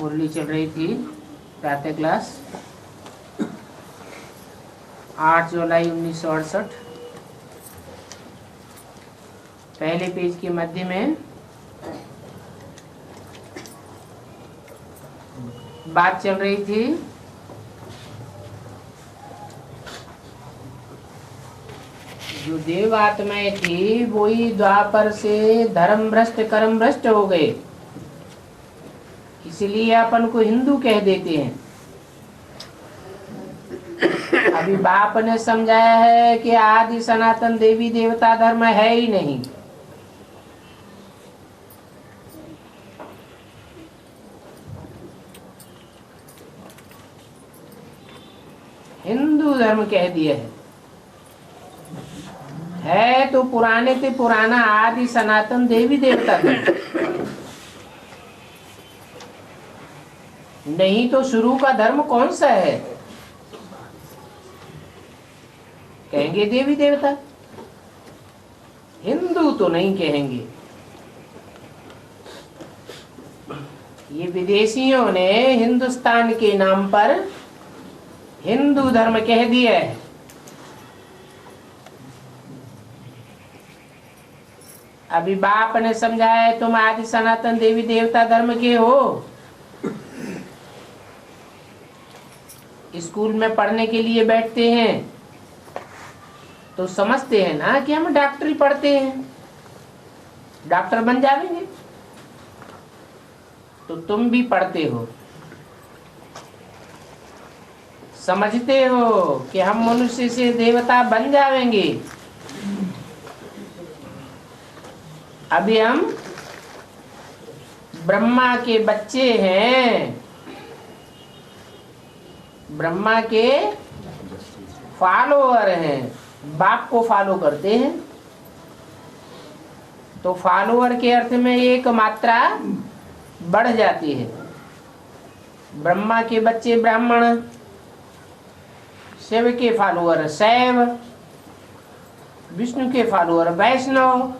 मुरली चल रही थी प्रातः क्लास 8 जुलाई 1968। पहले पेज के मध्य में बात चल रही थी जो देव आत्माएं थी वही द्वापर से धर्म भ्रष्ट कर्म भ्रष्ट हो गए, इसलिए अपन को हिंदू कह देते हैं। अभी बाप ने समझाया है कि आदि सनातन देवी देवता धर्म है ही नहीं। हिंदू धर्म कह दिया है तो पुराने से पुराना आदि सनातन देवी देवता धर्म, नहीं तो शुरू का धर्म कौन सा है? कहेंगे देवी देवता, हिंदू तो नहीं कहेंगे। ये विदेशियों ने हिंदुस्तान के नाम पर हिंदू धर्म कह दिया है। अभी बाप ने समझाया है तुम आदि सनातन देवी देवता धर्म के हो। स्कूल में पढ़ने के लिए बैठते हैं तो समझते हैं ना कि हम डॉक्टरी पढ़ते हैं, डॉक्टर बन जाएंगे। तो तुम भी पढ़ते हो, समझते हो कि हम मनुष्य से देवता बन जाएंगे। अभी हम ब्रह्मा के बच्चे हैं, ब्रह्मा के फॉलोअर हैं, बाप को फॉलो करते हैं। तो फॉलोअर के अर्थ में एक मात्रा बढ़ जाती है। ब्रह्मा के बच्चे ब्राह्मण, शिव के फॉलोअर शैव, विष्णु के फॉलोअर वैष्णव।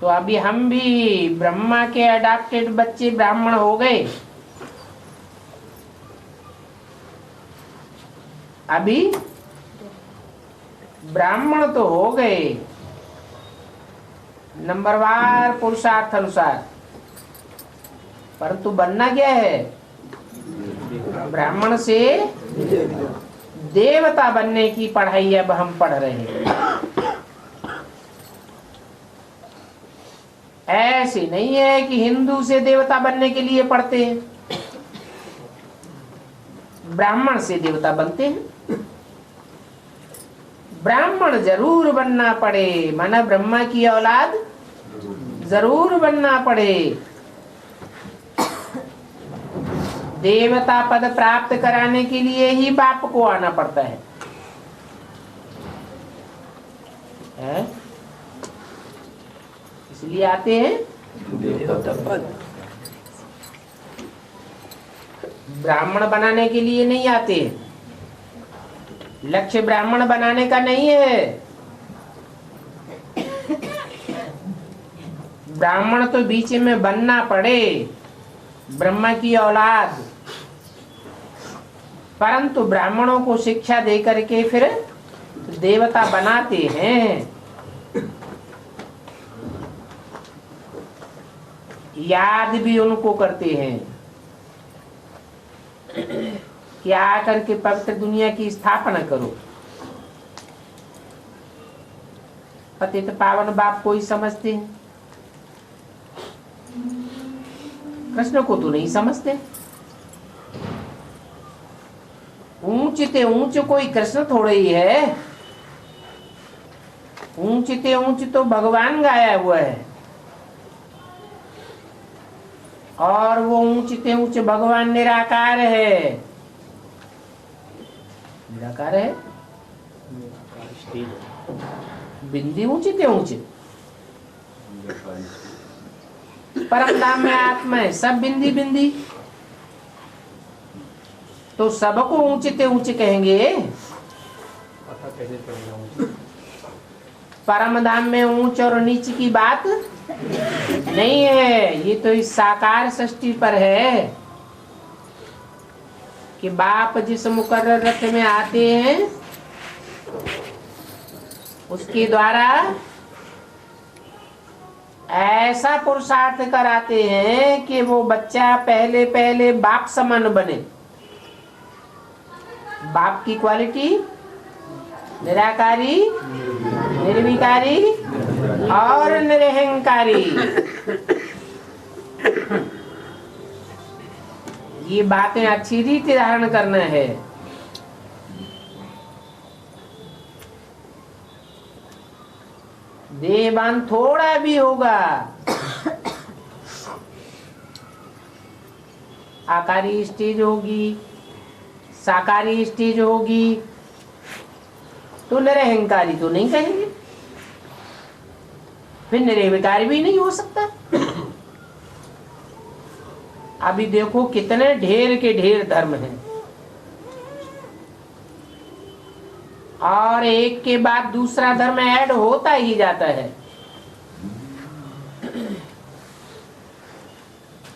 तो अभी हम भी ब्रह्मा के अडॉप्टेड बच्चे ब्राह्मण हो गए। अभी ब्राह्मण तो हो गए नंबरवार पुरुषार्थ अनुसार, परंतु बनना क्या है? ब्राह्मण से देवता बनने की पढ़ाई अब हम पढ़ रहे हैं। ऐसे नहीं है कि हिंदू से देवता बनने के लिए पढ़ते हैं, ब्राह्मण से देवता बनते हैं। ब्राह्मण जरूर बनना पड़े, माना ब्रह्मा की औलाद जरूर बनना पड़े। देवता पद प्राप्त कराने के लिए ही बाप को आना पड़ता है? इसलिए आते हैं देवता पद। ब्राह्मण बनाने के लिए नहीं आते। लक्ष्य ब्राह्मण बनाने का नहीं है। ब्राह्मण तो बीच में बनना पड़े, ब्रह्मा की औलाद, परंतु ब्राह्मणों को शिक्षा दे करके फिर देवता बनाते हैं। याद भी उनको करते हैं कि आकर के पवित्र दुनिया की स्थापना करो। पतित पावन बाप को ही समझते हैं, कृष्ण को तो नहीं समझते। ऊंचते ऊंच कोई कृष्ण थोड़े ही है, ऊंचते ऊंच तो भगवान गाया हुआ है। और वो ऊंचते ऊंच भगवान निराकार है। निराकार है, बिंदी ऊंचते ऊंचे, परम धाम में आत्मा है, सब बिंदी बिंदी। तो सबको ऊंचते ऊंचे कहेंगे। परम धाम में ऊंच और नीच की बात नहीं है, ये तो इस साकार सृष्टि पर है कि बाप जिस मुकर्रर रथ में आते हैं उसके द्वारा ऐसा पुरुषार्थ कराते हैं कि वो बच्चा पहले पहले बाप समान बने। बाप की क्वालिटी निराकारी, निर्विकारी और निरहंकारी, ये बातें अच्छी रीति धारण करना है। देहबान थोड़ा भी होगा, आकारी स्टेज होगी, साकारी स्टेज होगी, तो निरहंकारी तो नहीं कहेंगे, फिर निर्विकारी भी नहीं हो सकता। अभी देखो कितने ढेर के ढेर धर्म हैं और एक के बाद दूसरा धर्म ऐड होता ही जाता है।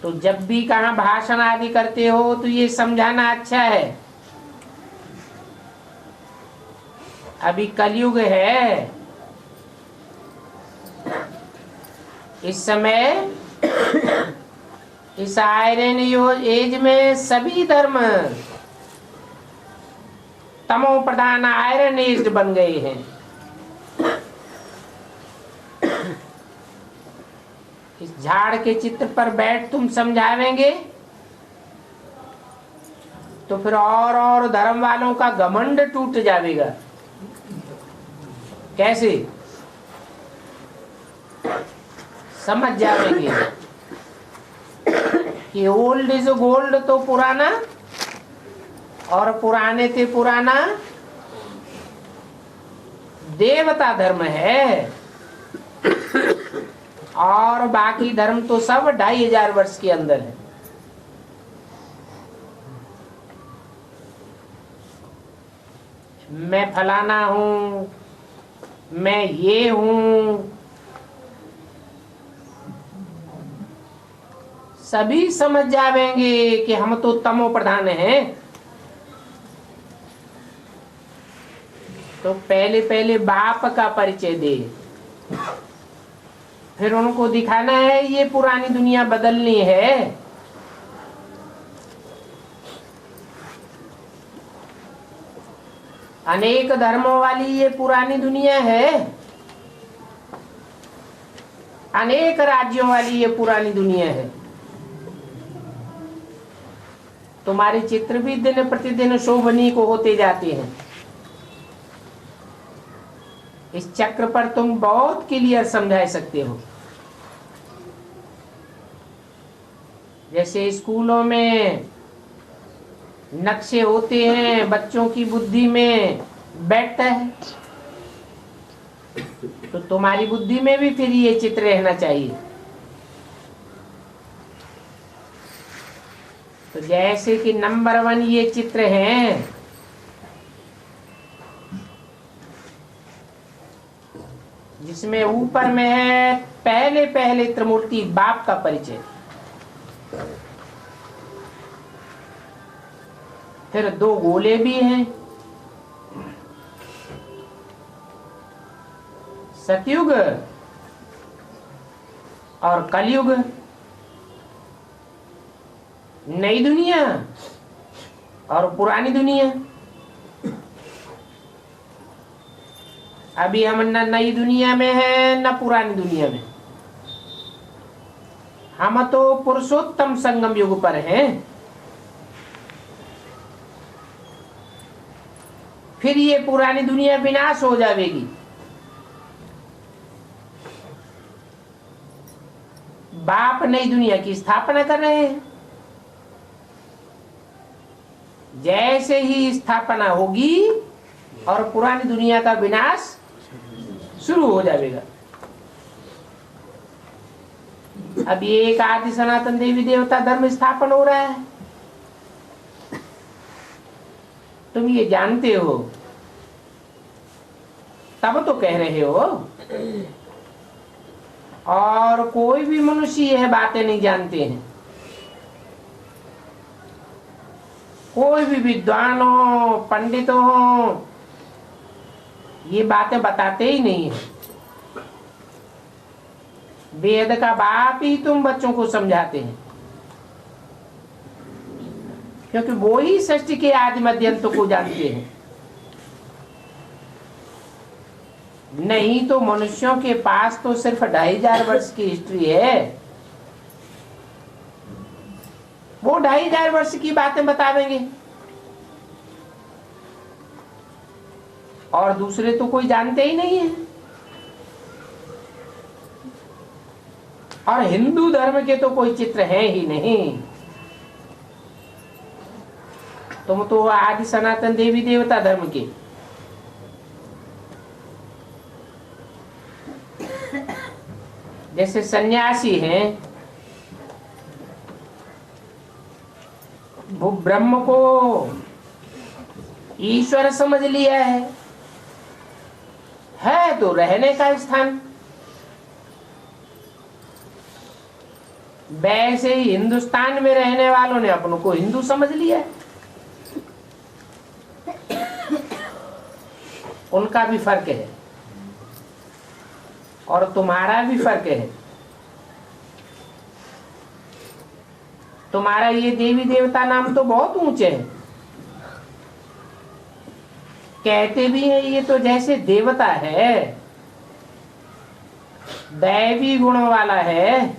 तो जब भी कहाँ भाषण आदि करते हो तो ये समझाना अच्छा है, अभी कलयुग है, इस समय इस आयरन एज में सभी धर्म तमो प्रधान आयरन एज बन गए हैं। इस झाड़ के चित्र पर बैठ तुम समझावेंगे तो फिर और धर्म वालों का घमंड टूट जाएगा। कैसे समझ जाएंगे कि ओल्ड इज गोल्ड, तो पुराना और पुराने से पुराना देवता धर्म है और बाकी धर्म तो सब 2500 वर्ष के अंदर है। मैं फलाना हूं, मैं ये हूं, सभी समझ जाएंगे कि हम तो तमो प्रधान हैं। तो पहले पहले बाप का परिचय दे, फिर उनको दिखाना है ये पुरानी दुनिया बदलनी है। अनेक धर्मों वाली ये पुरानी दुनिया है, अनेक राज्यों वाली ये पुरानी दुनिया है। तुम्हारे चित्र भी दिन प्रतिदिन शोभनीय को होते जाते हैं। इस चक्र पर तुम बहुत क्लियर समझा सकते हो। जैसे स्कूलों में नक्शे होते हैं, बच्चों की बुद्धि में बैठता है, तो तुम्हारी बुद्धि में भी फिर ये चित्र रहना चाहिए। तो जैसे कि नंबर 1 ये चित्र हैं, जिसमें ऊपर में है पहले पहले त्रिमूर्ति बाप का परिचय, फिर 2 गोले भी हैं, सतयुग और कलयुग, नई दुनिया और पुरानी दुनिया। अभी हम न नई दुनिया में हैं न पुरानी दुनिया में, हम तो पुरुषोत्तम संगम युग पर हैं। फिर ये पुरानी दुनिया विनाश हो जाएगी। बाप नई दुनिया की स्थापना कर रहे हैं। जैसे ही स्थापना होगी और पुरानी दुनिया का विनाश शुरू हो जाएगा। अब ये एक आदि सनातन देवी देवता धर्म स्थापन हो रहा है, तुम ये जानते हो, तब तो कह रहे हो। और कोई भी मनुष्य यह बातें नहीं जानते हैं। कोई भी विद्वान हो, पंडित हो, ये बातें बताते ही नहीं है। वेद का बाप ही तुम बच्चों को समझाते हैं, क्योंकि वो ही सृष्टि के आदि मध्य अंत को जानते हैं। नहीं तो मनुष्यों के पास तो सिर्फ 2500 वर्ष की हिस्ट्री है। वो 2500 वर्ष की बातें बतावेंगे और दूसरे तो कोई जानते ही नहीं है। और हिंदू धर्म के तो कोई चित्र है ही नहीं। तुम तो आदि सनातन देवी देवता धर्म के। जैसे सन्यासी हैं, वो ब्रह्म को ईश्वर समझ लिया है तो रहने का स्थान। वैसे ही हिंदुस्तान में रहने वालों ने अपनों को हिंदू समझ लिया है। उनका भी फर्क है और तुम्हारा भी फर्क है। तुम्हारा ये देवी देवता नाम तो बहुत ऊंचे है, कहते भी हैं ये तो जैसे देवता है, दैवी गुणों वाला है।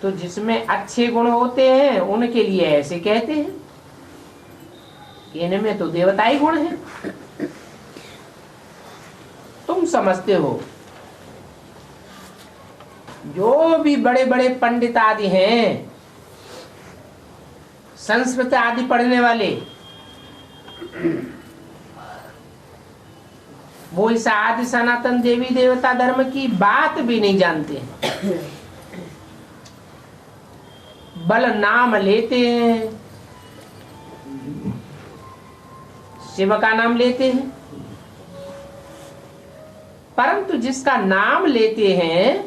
तो जिसमें अच्छे गुण होते हैं उनके लिए ऐसे कहते हैं, इनमें तो देवताई गुण है। तुम समझते हो जो भी बड़े बड़े पंडित आदि हैं, संस्कृत आदि पढ़ने वाले, वो इस आदि सनातन देवी देवता धर्म की बात भी नहीं जानते हैं। बल नाम लेते हैं, शिव का नाम लेते हैं, परंतु जिसका नाम लेते हैं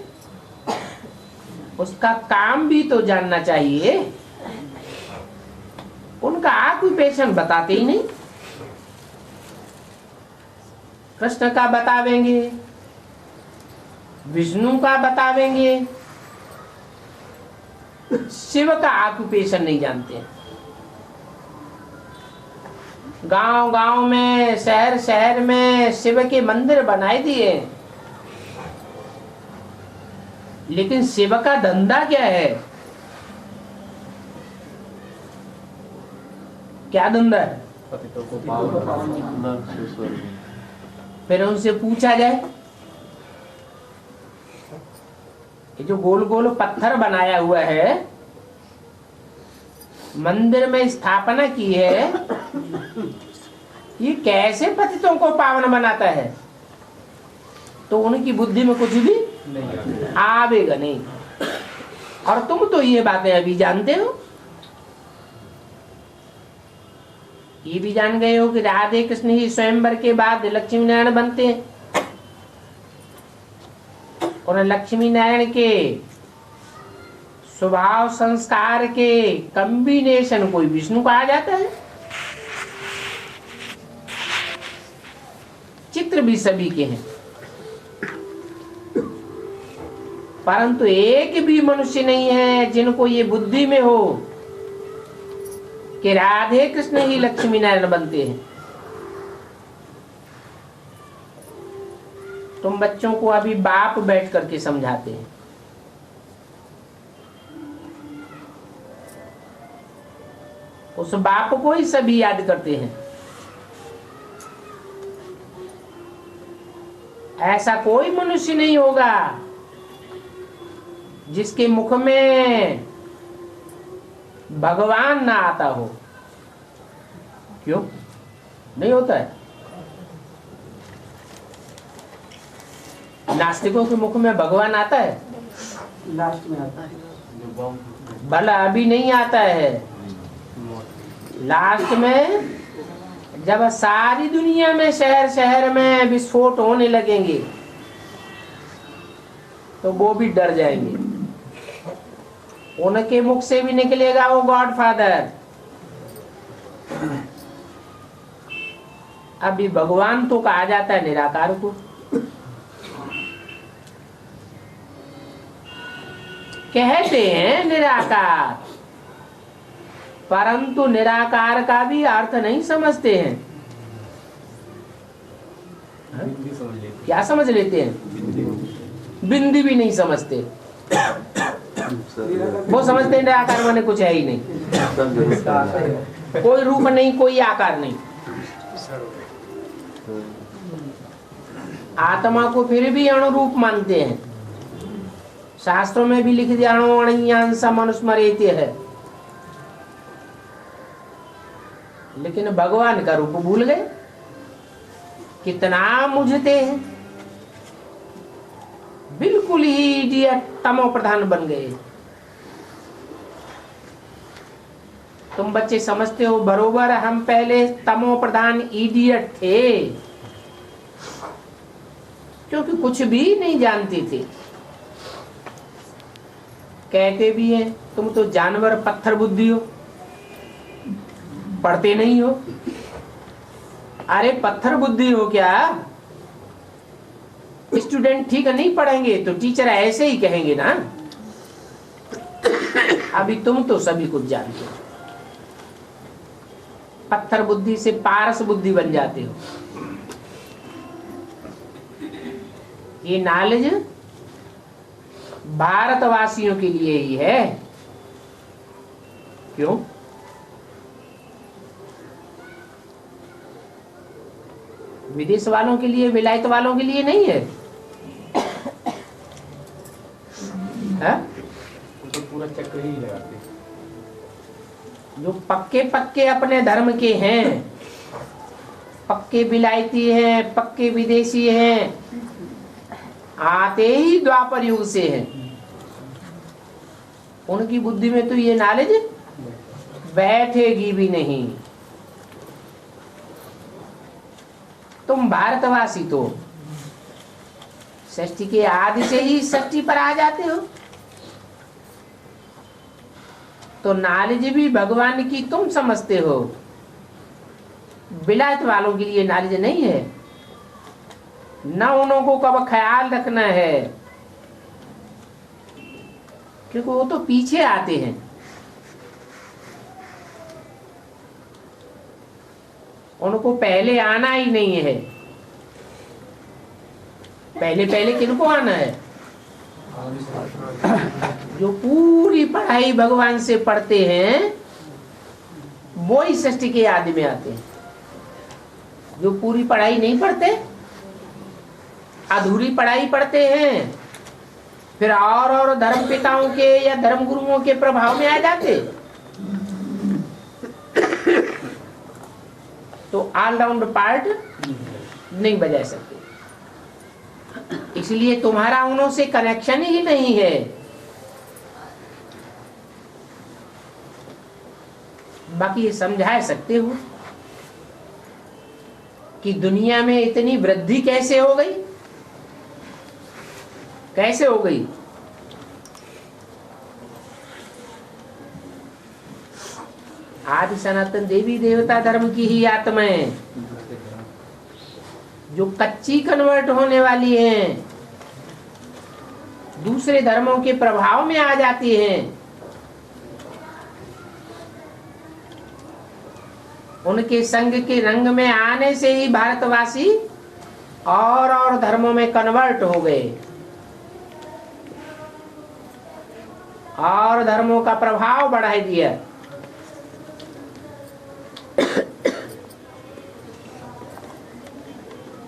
उसका काम भी तो जानना चाहिए। उनका ऑक्यूपेशन बताते ही नहीं। कृष्ण का बतावेंगे, विष्णु का बतावेंगे, शिव का ऑक्यूपेशन नहीं जानते। गांव गांव में, शहर शहर में शिव के मंदिर बनाए दिए, लेकिन शिव का धंधा क्या है? क्या धंधा है? फिर उनसे पूछा जाए, ये जो गोल गोल पत्थर बनाया हुआ है, मंदिर में स्थापना की है, ये कैसे पतितों को पावन बनाता है? तो उनकी बुद्धि में कुछ भी नहीं आवेगा नहीं। और तुम तो ये बातें अभी जानते हो। ये भी जान गए हो कि राधे कृष्ण ही स्वयंवर के बाद लक्ष्मी नारायण बनते हैं, और लक्ष्मी नारायण के स्वभाव संस्कार के कॉम्बिनेशन को विष्णु कहा जाता है। चित्र भी सभी के हैं, परंतु एक भी मनुष्य नहीं है जिनको ये बुद्धि में हो कि राधे कृष्ण ही लक्ष्मी नारायण बनते हैं। तुम बच्चों को अभी बाप बैठ करके समझाते हैं। उस बाप को ही सभी याद करते हैं। ऐसा कोई मनुष्य नहीं होगा जिसके मुख में भगवान ना आता हो। क्यों नहीं होता है? नास्तिकों के मुख में भगवान आता है, लास्ट में आता है। भला अभी नहीं आता है, लास्ट में जब सारी दुनिया में शहर शहर में विस्फोट होने लगेंगे तो वो भी डर जाएंगे। उनके मुख से भी निकलेगा वो गॉड फादर। अभी भगवान तो कहा जाता है निराकार को। कहते हैं निराकार, परंतु निराकार का भी अर्थ नहीं समझते हैं। क्या समझ लेते हैं? बिंदी भी नहीं समझते। वो समझते हैं निराकार माने कुछ है ही नहीं, कोई रूप नहीं, कोई आकार नहीं। आत्मा को फिर भी अणुरूप मानते हैं। शास्त्रों में भी लिख दिया अणुअणियांश मनुस्मरेते है, लेकिन भगवान का रूप भूल गए। कितना मुझते हैं, बिल्कुल ही इडियट, तमो प्रधान बन गए। तुम बच्चे समझते हो बरोबर, हम पहले तमो प्रधान इडियट थे, क्योंकि कुछ भी नहीं जानते थे। कहते भी हैं तुम तो जानवर पत्थर बुद्धि हो, पढ़ते नहीं हो। अरे पत्थर बुद्धि हो क्या? स्टूडेंट ठीक नहीं पढ़ेंगे तो टीचर ऐसे ही कहेंगे ना। अभी तुम तो सभी कुछ जानते हो, पत्थर बुद्धि से पारस बुद्धि बन जाते हो। ये नॉलेज भारतवासियों के लिए ही है। क्यों? विदेश वालों के लिए, विलायत वालों के लिए नहीं है, है? तो पूरा चक्कर ही लगाते। जो पक्के पक्के अपने धर्म के हैं, पक्के विलायती हैं, पक्के विदेशी हैं, आते ही द्वापर युग से हैं, उनकी बुद्धि में तो ये नॉलेज बैठेगी भी नहीं। तुम भारतवासी तो षष्ठी के आदि से ही षष्ठी पर आ जाते हो, तो नॉलेज भी भगवान की तुम समझते हो, विलायत वालों के लिए नॉलेज नहीं है। न उनको कब ख्याल रखना है, क्योंकि वो तो पीछे आते हैं। उनको पहले आना ही नहीं है। पहले पहले किनको आना है? जो पूरी पढ़ाई भगवान से पढ़ते हैं वो ही षष्ठी के आदि में आते हैं। जो पूरी पढ़ाई नहीं पढ़ते, अधूरी पढ़ाई पढ़ते हैं, फिर और धर्म पिताओं के या धर्म गुरुओं के प्रभाव में आ जाते, तो ऑलराउंड पार्ट नहीं बजा सकते। इसलिए तुम्हारा उनों से कनेक्शन ही नहीं है। बाकी ये समझा सकते हो कि दुनिया में इतनी वृद्धि कैसे हो गई, कैसे हो गई? आदि सनातन देवी देवता धर्म की ही आत्माएं जो कच्ची कन्वर्ट होने वाली हैं, दूसरे धर्मों के प्रभाव में आ जाती हैं, उनके संग के रंग में आने से ही भारतवासी और धर्मों में कन्वर्ट हो गए और धर्मों का प्रभाव बढ़ा दिया।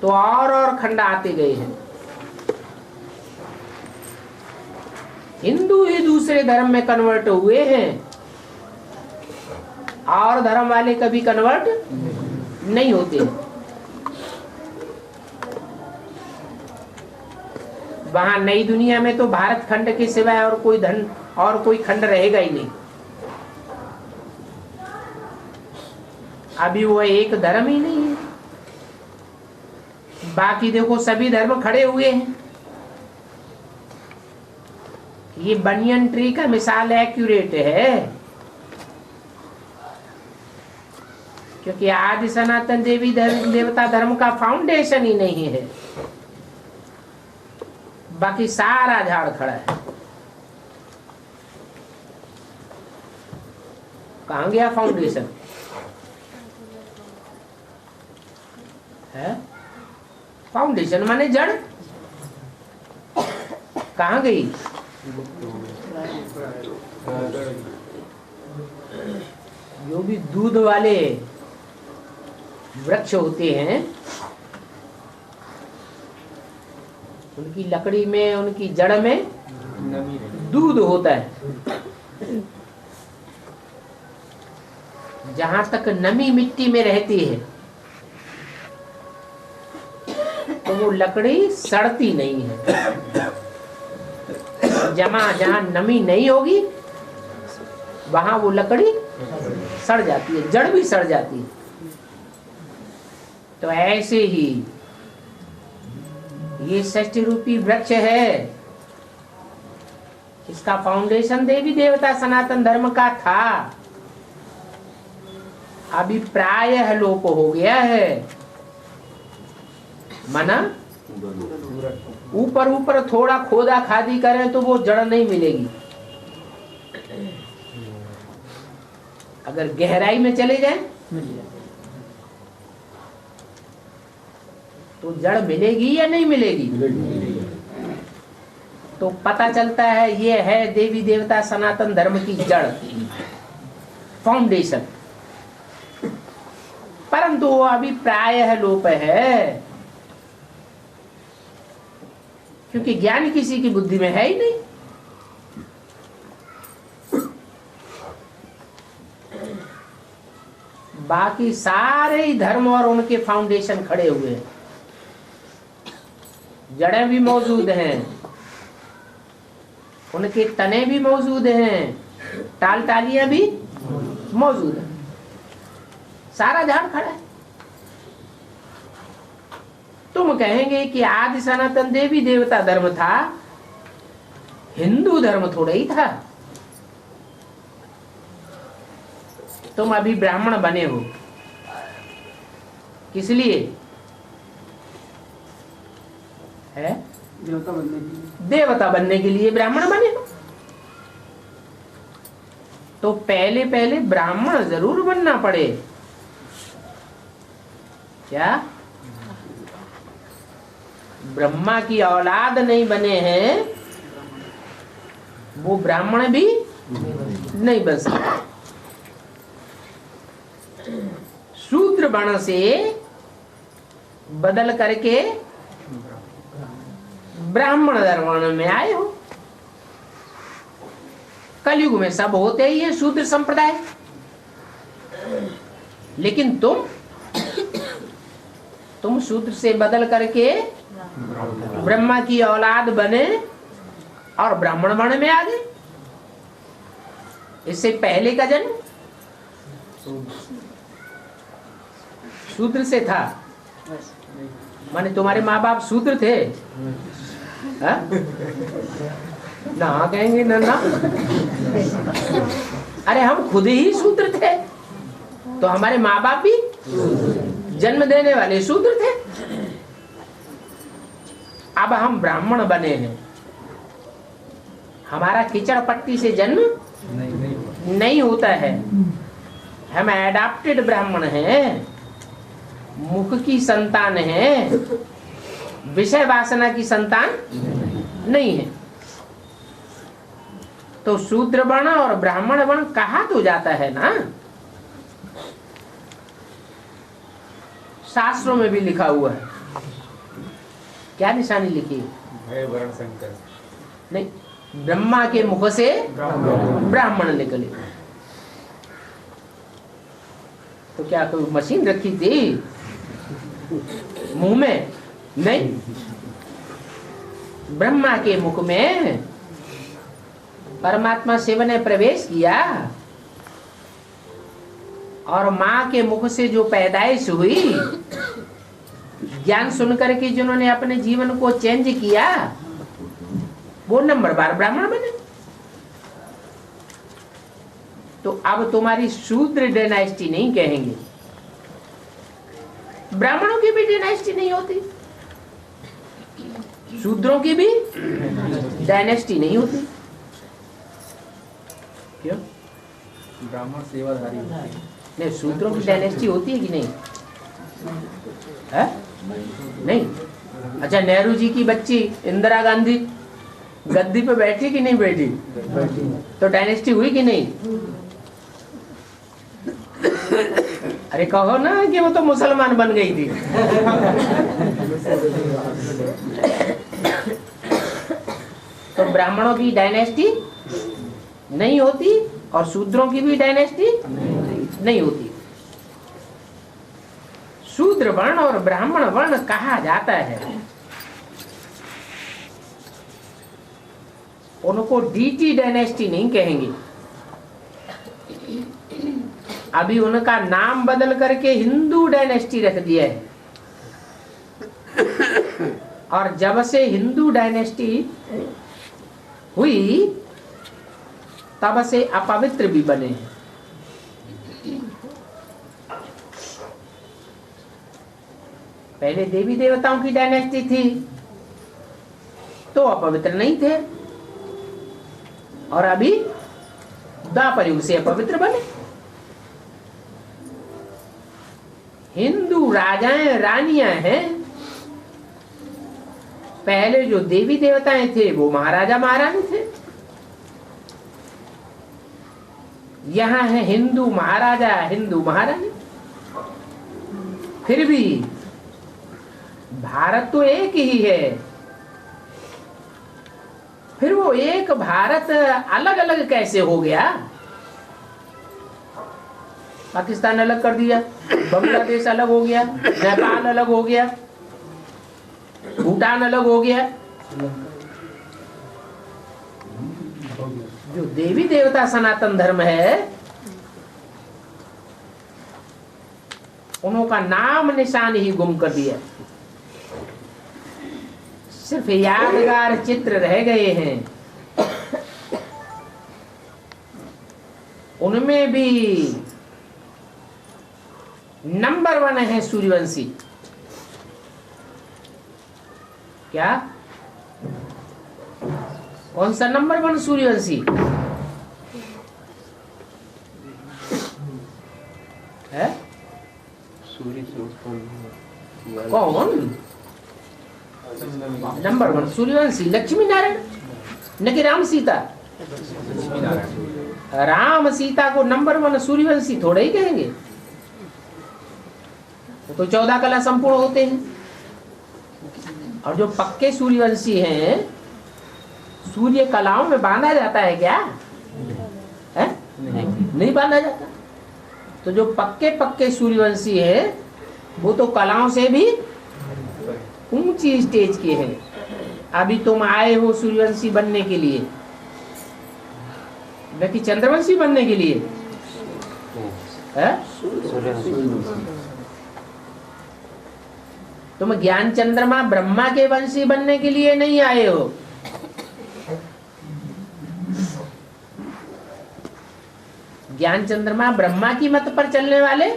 तो और खंड आते गए हैं। हिंदू ही दूसरे धर्म में कन्वर्ट हुए हैं और धर्म वाले कभी कन्वर्ट नहीं होते। वहां नई दुनिया में तो भारत खंड के सिवाय और कोई खंड रहेगा ही नहीं। अभी वो एक धर्म ही नहीं है। बाकी देखो सभी धर्म खड़े हुए हैं। ये बनियन ट्री का मिसाल एक्यूरेट है, क्योंकि आदि सनातन देवी देवता धर्म का फाउंडेशन ही नहीं है, बाकी सारा झाड़ खड़ा है। कहाँ गया फाउंडेशन? है फाउंडेशन माने जड़, कहाँ गई? जो भी दूध वाले वृक्ष होते हैं उनकी लकड़ी में, उनकी जड़ में दूध होता है। जहां तक नमी मिट्टी में रहती है तो वो लकड़ी सड़ती नहीं है। जहां नमी नहीं होगी वहां वो लकड़ी सड़ जाती है, जड़ भी सड़ जाती है। तो ऐसे ही ये षष्ठी रूपी वृक्ष है, इसका फाउंडेशन देवी देवता सनातन धर्म का था, अभी प्रायः लोप हो गया है। माना ऊपर ऊपर थोड़ा खोदा खादी करें तो वो जड़ नहीं मिलेगी, अगर गहराई में चले जाए तो जड़ मिलेगी या नहीं मिलेगी? तो पता चलता है ये है देवी देवता सनातन धर्म की जड़, फाउंडेशन। परंतु वो अभी प्रायः लोप है, क्योंकि ज्ञान किसी की बुद्धि में है ही नहीं। बाकी सारे ही धर्म और उनके फाउंडेशन खड़े हुए हैं, जड़ें भी मौजूद हैं, उनके तने भी मौजूद हैं, टाल टालियां भी मौजूद हैं, सारा झाड़ खड़ा है। तुम कहेंगे कि आदि सनातन देवी देवता धर्म था, हिंदू धर्म थोड़ा ही था। तुम अभी ब्राह्मण बने हो, किस लिए है? देवता बनने के लिए ब्राह्मण बने हो। तो पहले पहले ब्राह्मण जरूर बनना पड़े क्या? ब्रह्मा की औलाद नहीं बने हैं वो ब्राह्मण भी नहीं बन सकते। शूद्र वर्ण से बदल करके ब्राह्मण वर्ण में आए हो। कलयुग में सब होते ही है शूद्र संप्रदाय, लेकिन तुम शूद्र से बदल करके ब्रह्मा की औलाद बने और ब्राह्मण वर्ण में आ गए। इससे पहले का जन्म शूद्र से था, माने तुम्हारे माँ बाप शूद्र थे? हा? ना कहेंगे ना ना, अरे हम खुद ही शूद्र थे, तो हमारे माँ बाप भी जन्म देने वाले शूद्र थे। अब हम ब्राह्मण बने हैं, हमारा कीचड़ पट्टी से जन्म नहीं होता है, हम एडाप्टेड ब्राह्मण हैं, मुख की संतान है, विषय वासना की संतान नहीं है। तो शूद्र वर्ण और ब्राह्मण वर्ण कहा तो जाता है ना, शास्त्रों में भी लिखा हुआ है। क्या निशानी लिखी है? वर्ण संकर नहीं, ब्रह्मा के मुख से ब्राह्मण निकले। तो क्या कोई मशीन रखी थी मुंह में? नहीं, ब्रह्मा के मुख में परमात्मा शिव ने प्रवेश किया और माँ के मुख से जो पैदाइश हुई, ज्ञान सुनकर के जिन्होंने अपने जीवन को चेंज किया, वो नंबर बार ब्राह्मण बने। तो अब तुम्हारी शूद्र डायनेस्टी नहीं कहेंगे। ब्राह्मणों की भी डायनेस्टी नहीं होती, शूद्रों की भी डायनेस्टी नहीं होती। क्यों? ब्राह्मण सेवाधारी होते हैं। नहीं, शूद्रों की डायनेस्टी होती है कि नहीं है? नहीं। अच्छा, नेहरू जी की बच्ची इंदिरा गांधी गद्दी पे बैठी कि नहीं बैठी? तो डायनेस्टी हुई कि नहीं? अरे कहो ना कि वो तो मुसलमान बन गई थी। तो ब्राह्मणों की डायनेस्टी नहीं होती और शूद्रों की भी डायनेस्टी नहीं होती। शूद्र वर्ण और ब्राह्मण वर्ण कहा जाता है उनको डीटी डायनेस्टी नहीं कहेंगे। अभी उनका नाम बदल करके हिंदू डायनेस्टी रख दिया है। और जब से हिंदू डायनेस्टी हुई तब से अपवित्र भी बने हैं। पहले देवी देवताओं की डायनेस्टी थी तो अपवित्र नहीं थे, और अभी द्वापर युग से अपवित्र बने। हिंदू राजाएं रानियां हैं। पहले जो देवी देवताएं थे वो महाराजा महारानी थे। यहां है हिंदू महाराजा हिंदू महारानी। फिर भी भारत तो एक ही है। फिर वो एक भारत अलग अलग कैसे हो गया? पाकिस्तान अलग कर दिया, बांग्लादेश अलग हो गया, नेपाल अलग हो गया, भूटान अलग हो गया। जो देवी देवता सनातन धर्म है उनका नाम निशान ही गुम कर दिया। सिर्फ यादगार चित्र रह गए हैं। उनमें भी नंबर 1 है सूर्यवंशी। क्या? कौन सा नंबर 1 सूर्यवंशी है? सूर्य से उत्पन्न कौन नंबर 1 सूर्यवंशी? लक्ष्मी नारायण, न कि राम सीता। राम सीता को नंबर 1 सूर्यवंशी थोड़े ही कहेंगे। वो तो 14 कला संपूर्ण होते हैं। और जो पक्के सूर्यवंशी हैं, सूर्य कलाओं में बांधा जाता है क्या? है? नहीं बांधा जाता। तो जो पक्के पक्के सूर्यवंशी है वो तो कलाओं से भी ऊंची स्टेज के हैं। अभी तुम आए हो सूर्यवंशी बनने के लिए, न कि चंद्रवंशी बनने के लिए है? तुम ज्ञान चंद्रमा ब्रह्मा के वंशी बनने के लिए नहीं आए हो। ज्ञान चंद्रमा ब्रह्मा की मत पर चलने वाले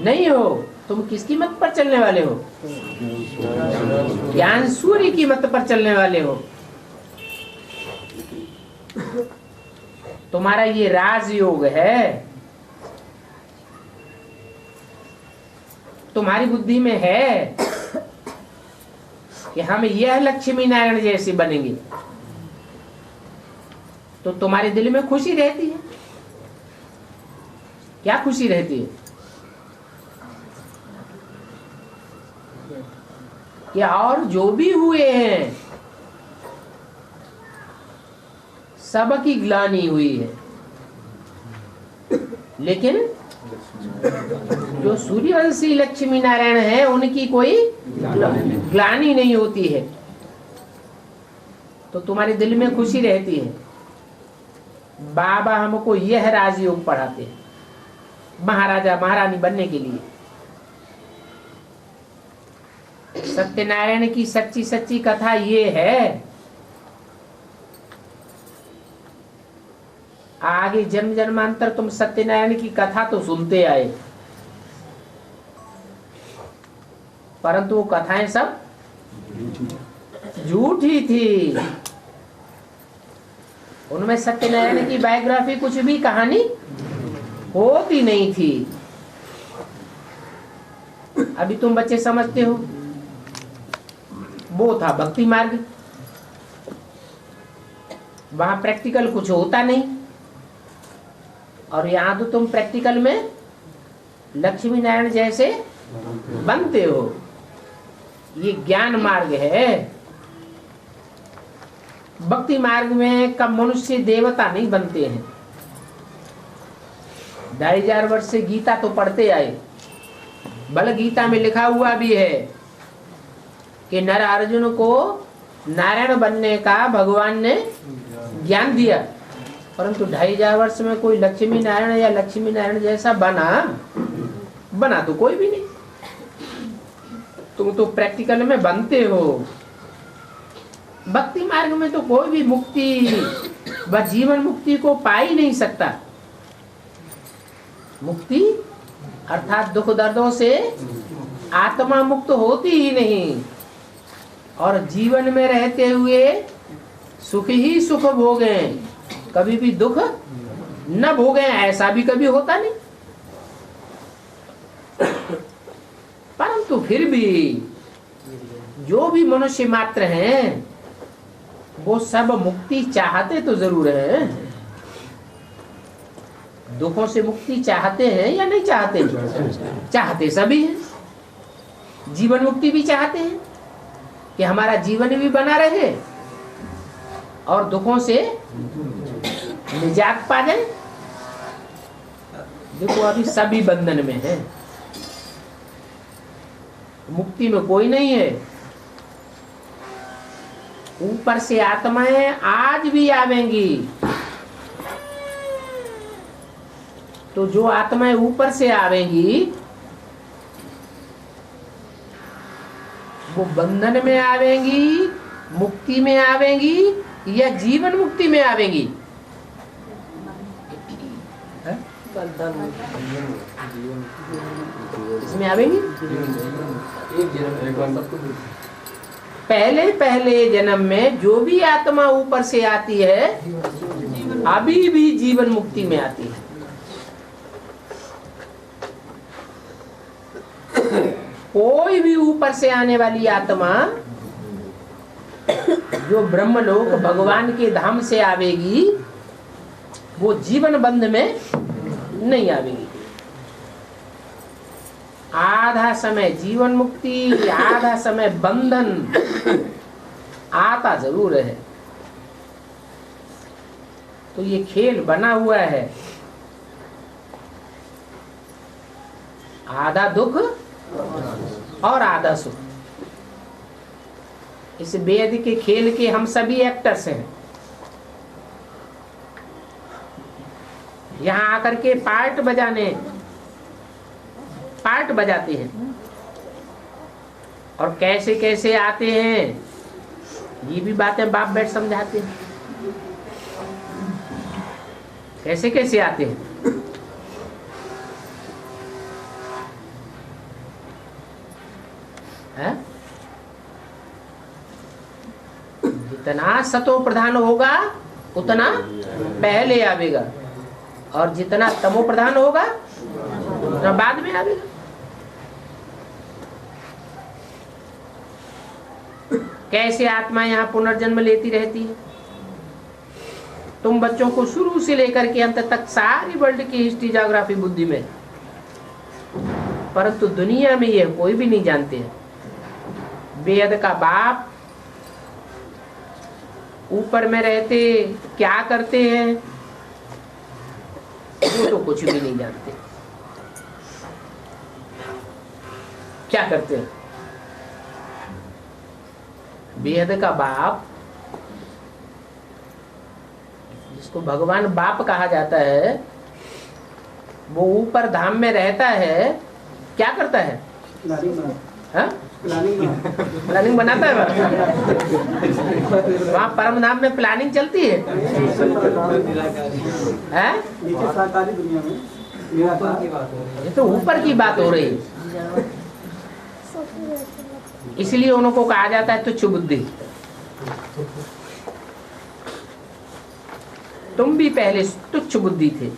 नहीं हो। तुम किसकी मत पर चलने वाले हो? ज्ञान सूर्य की मत पर चलने वाले हो। तुम्हारा ये राजयोग है। तुम्हारी बुद्धि में है कि हम यह लक्ष्मी नारायण जैसे बनेंगे, तो तुम्हारे दिल में खुशी रहती है। क्या खुशी रहती है? कि और जो भी हुए हैं सबकी ग्लानि हुई है, लेकिन जो सूर्यवंशी लक्ष्मी नारायण है उनकी कोई ग्लानि नहीं होती है। तो तुम्हारे दिल में खुशी रहती है। बाबा हमको यह राजयोग पढ़ाते हैं महाराजा महारानी बनने के लिए। सत्यनारायण की सच्ची सच्ची कथा ये है, आगे जन्म जन्मांतर तुम सत्यनारायण की कथा तो सुनते आए, परंतु वो कथाएं सब झूठी थी। उनमें सत्यनारायण की बायोग्राफी कुछ भी कहानी होती नहीं थी। अभी तुम बच्चे समझते हो, वो था भक्ति मार्ग, वहां प्रैक्टिकल कुछ होता नहीं। और यहां तो तुम प्रैक्टिकल में लक्ष्मी नारायण जैसे बनते हो। ये ज्ञान मार्ग है। भक्ति मार्ग में कब मनुष्य देवता नहीं बनते हैं। 2500 वर्ष से गीता तो पढ़ते आए। बल गीता में लिखा हुआ भी है कि नर अर्जुन को नारायण बनने का भगवान ने ज्ञान दिया, परंतु 2500 वर्ष में कोई लक्ष्मी नारायण या लक्ष्मी नारायण जैसा बना तो कोई भी नहीं। तुम तो प्रैक्टिकल में बनते हो। भक्ति मार्ग में तो कोई भी मुक्ति व जीवन मुक्ति को पा ही नहीं सकता। मुक्ति अर्थात दुख दर्दों से आत्मा मुक्त होती ही नहीं, और जीवन में रहते हुए सुख ही सुख भोगे, कभी भी दुख न भोगे, ऐसा भी कभी होता नहीं। परंतु फिर भी जो भी मनुष्य मात्र हैं वो सब मुक्ति चाहते तो जरूर हैं। दुखों से मुक्ति चाहते हैं या नहीं चाहते? चाहते सभी हैं। जीवन मुक्ति भी चाहते हैं कि हमारा जीवन भी बना रहे और दुखों से निजात पा जाए। देखो अभी सभी बंधन में है, मुक्ति में कोई नहीं है। ऊपर से आत्माएं आज भी आवेंगी, तो जो आत्माएं ऊपर से आवेंगी वो बंधन में आवेंगी, मुक्ति में आवेंगी या जीवन मुक्ति में आवेंगी? इसमें आवेंगी। पहले जन्म में जो भी आत्मा ऊपर से आती है अभी भी जीवन मुक्ति में आती है। कोई भी ऊपर से आने वाली आत्मा जो ब्रह्मलोक भगवान के धाम से आवेगी वो जीवन बंध में नहीं आवेगी। आधा समय जीवन मुक्ति, आधा समय बंधन आता जरूर है। तो ये खेल बना हुआ है, आधा दुख और आधा सुख। इस वेद के खेल के हम सभी एक्टर्स हैं। यहाँ आकर के पार्ट बजाते हैं, और कैसे कैसे आते हैं ये भी बातें बाप बैठ समझाते हैं। कैसे कैसे आते हैं है? जितना सतो प्रधान होगा उतना पहले आवेगा, और जितना तमो प्रधान होगा उतना बाद में आवेगा। कैसे आत्मा यहाँ पुनर्जन्म लेती रहती है। तुम बच्चों को शुरू से लेकर के अंत तक सारी वर्ल्ड की हिस्ट्री ज्योग्राफी बुद्धि में, परंतु दुनिया में ये कोई भी नहीं जानते हैं। वेद का बाप ऊपर में रहते क्या करते हैं वो तो कुछ भी नहीं जानते। क्या करते हैं? वेद का बाप, जिसको भगवान बाप कहा जाता है, वो ऊपर धाम में रहता है। क्या करता है? हाँ? प्लानिंग बनाता है वहाँ परम धाम में प्लानिंग चलती है हैं? ये तो ऊपर की बात हो रही है, इसलिए उनको कहा जाता है तुच्छ बुद्धि। तुम भी पहले तुच्छ बुद्धि थे,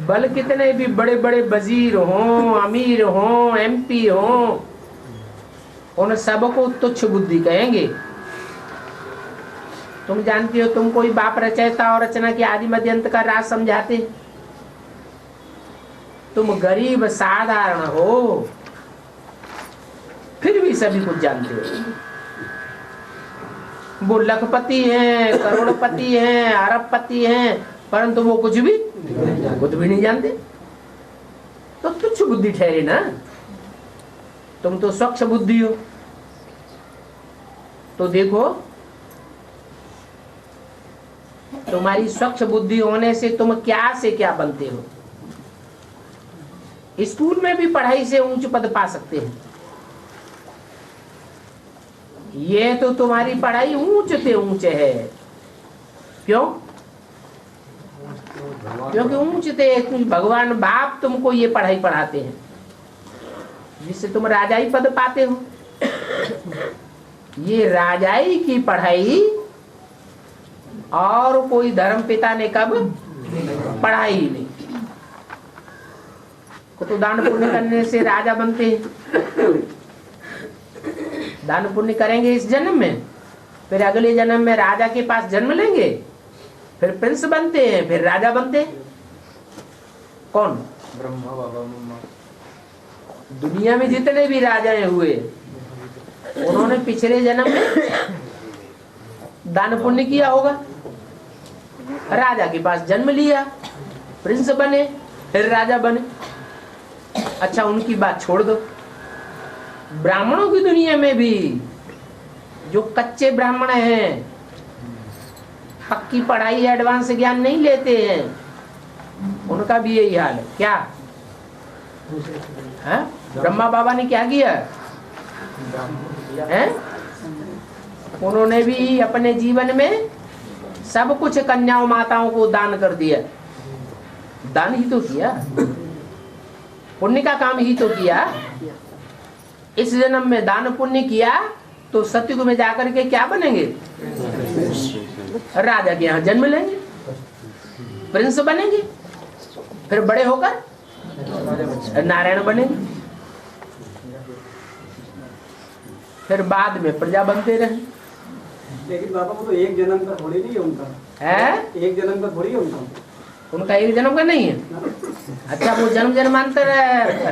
बल कितने भी बड़े बड़े वजीर हों, अमीर हों, एमपी हों, उन सबको तुच्छ बुद्धि कहेंगे। तुम जानती हो, तुम कोई बाप रचयिता और रचना की आदि मध्य अंत का राज समझाते, तुम गरीब साधारण हो, फिर भी सभी कुछ जानते हो। वो लखपति हैं, करोड़पति हैं, अरबपति हैं, परंतु वो कुछ भी नहीं जानते। तो तुच्छ बुद्धि ठहरे ना। तुम तो स्वच्छ बुद्धि हो। तो देखो, तुम्हारी स्वच्छ बुद्धि होने से तुम क्या से क्या बनते हो। स्कूल में भी पढ़ाई से ऊंच पद पा सकते हैं। ये तो तुम्हारी पढ़ाई ऊंच से ऊंच है। क्यों? क्योंकि ऊंच से भगवान बाप तुमको ये पढ़ाई पढ़ाते हैं, जिससे तुम राजाई पद पाते हो। ये राजाई की पढ़ाई और कोई धर्म पिता ने कब पढ़ाई ही नहीं। तो दान पुण्य करने से राजा बनते हैं। दान पुण्य करेंगे इस जन्म में, फिर अगले जन्म में राजा के पास जन्म लेंगे, फिर प्रिंस बनते हैं, फिर राजा बनते हैं। कौन? ब्रह्मा बाबा मम्मा। दुनिया में जितने भी राजाएं हुए, उन्होंने पिछले जन्म में दान पुण्य किया होगा, राजा के पास जन्म लिया, प्रिंस बने, फिर राजा बने। अच्छा, उनकी बात छोड़ दो। ब्राह्मणों की दुनिया में भी जो कच्चे ब्राह्मण हैं, पक्की पढ़ाई एडवांस ज्ञान नहीं लेते हैं, उनका भी यही हाल है। क्या है? ब्रह्मा बाबा ने क्या किया है? उन्होंने भी अपने जीवन में सब कुछ कन्याओं माताओं को दान कर दिया। दान ही तो किया, पुण्य का काम ही तो किया। इस जन्म में दान पुण्य किया तो सतयुग में जाकर के क्या बनेंगे? राजा के यहाँ जन्म लेंगे, प्रिंस बनेंगे, फिर बड़े होकर नारायण बनेंगे, फिर बाद में प्रजा बनते रहे। लेकिन बाबा वो तो एक जन्म का थोड़ी नहीं है उनका है? एक जन्म का थोड़ी है उनका एक जन्म का नहीं है। अच्छा, वो जन्म जन्मांतर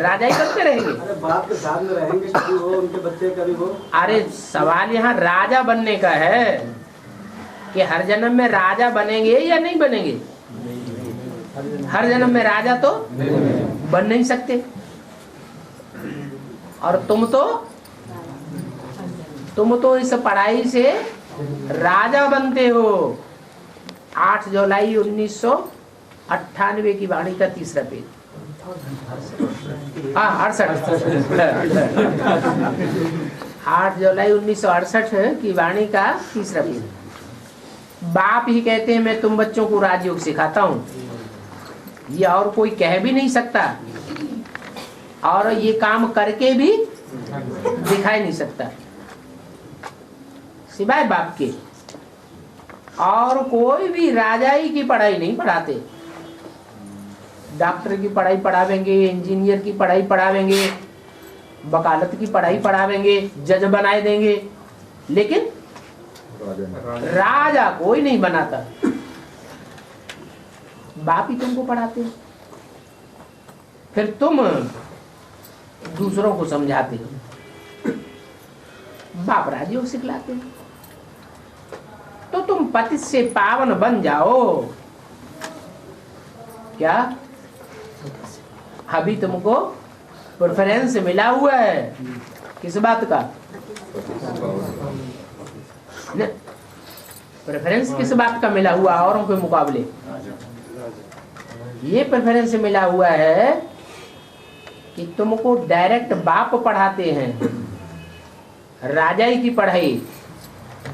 राजा ही करते रहेंगे? अरे बाप के साथ में रहेंगे, कभी वो उनके बच्चे कभी वो। अरे सवाल यहाँ राजा बनने का है कि हर जन्म में राजा बनेंगे या नहीं बनेंगे। हर जन्म में राजा तो बन नहीं सकते। और तुम तो इस पढ़ाई से राजा बनते हो। 8 जुलाई 1998 की वाणी का तीसरा पेज। 8 जुलाई 1968 की वाणी का तीसरा पेज। बाप ही कहते हैं मैं तुम बच्चों को राजयोग सिखाता हूँ, ये और कोई कह भी नहीं सकता, और ये काम करके भी दिखाई नहीं सकता सिवाय बाप के। और कोई भी राजाई की पढ़ाई नहीं पढ़ाते। डॉक्टर की पढ़ाई पढ़ावेंगे, इंजीनियर की पढ़ाई पढ़ावेंगे, वकालत की पढ़ाई पढ़ावेंगे, जज बनाए देंगे, लेकिन राजा कोई नहीं बनाता। बाप ही तुमको पढ़ाते हैं, फिर तुम दूसरों को समझाते हो। बाप राजयोग सिखलाते हैं, तो तुम पति से पावन बन जाओ। क्या अभी तुमको प्रेफरेंस मिला हुआ है? किस बात का प्रेफरेंस? किस बात का मिला हुआ औरों के मुकाबले? ये प्रेफरेंस मिला हुआ है कि तुमको डायरेक्ट बाप पढ़ाते हैं, राजाई की पढ़ाई,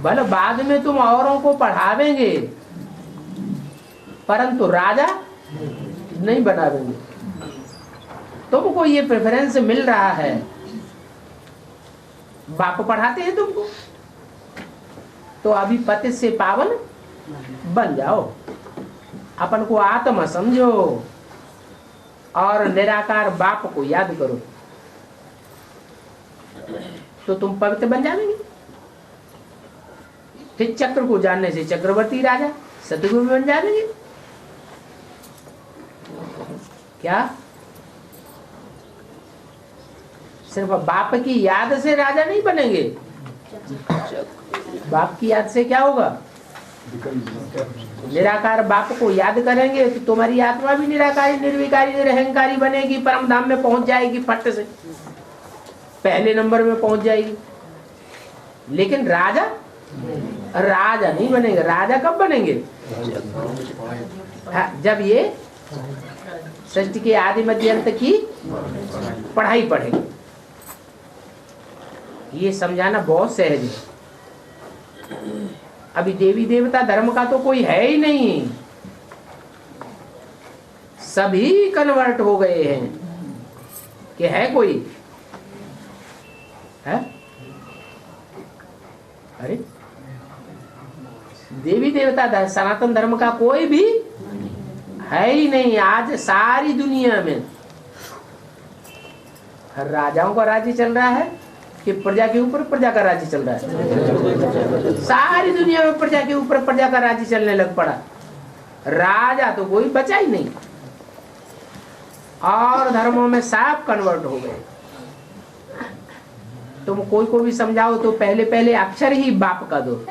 भले बाद में तुम औरों को पढ़ावेंगे परंतु राजा नहीं बनावेंगे। तुमको ये प्रेफरेंस मिल रहा है, बाप पढ़ाते हैं तुमको, तो अभी पति से पावन बन जाओ, अपन को आत्मा समझो और निराकार बाप को याद करो, तो तुम पवित्र बन जाएंगे। फिर चक्र को जानने से चक्रवर्ती राजा सतगुरु बन जाएंगे। क्या सिर्फ बाप की याद से राजा नहीं बनेंगे? बाप की याद से क्या होगा? निराकार बाप को याद करेंगे तो तुम्हारी आत्मा भी निराकारी, निर्विकारी, निरहंकारी बनेगी, परम धाम में पहुंच जाएगी, फट से पहले नंबर में पहुंच जाएगी। लेकिन राजा नहीं बनेंगे। राजा कब बनेंगे? जब ये सृष्टि के आदि मध्य अंत की पढ़ाई पढ़ेंगे। ये समझाना बहुत सहज है। अभी देवी देवता धर्म का तो कोई है ही नहीं, सभी कन्वर्ट हो गए हैं। कि है कोई है? अरे देवी देवता सनातन धर्म का कोई भी है ही नहीं। आज सारी दुनिया में राजाओं का राज्य चल रहा है कि प्रजा के ऊपर प्रजा का राज्य चल रहा है? सारी दुनिया में प्रजा के ऊपर प्रजा का राज्य चलने लग पड़ा। राजा तो कोई बचा ही नहीं, और धर्मों में सब कन्वर्ट हो गए। तुम कोई को भी समझाओ तो पहले पहले अक्षर ही बाप का दो।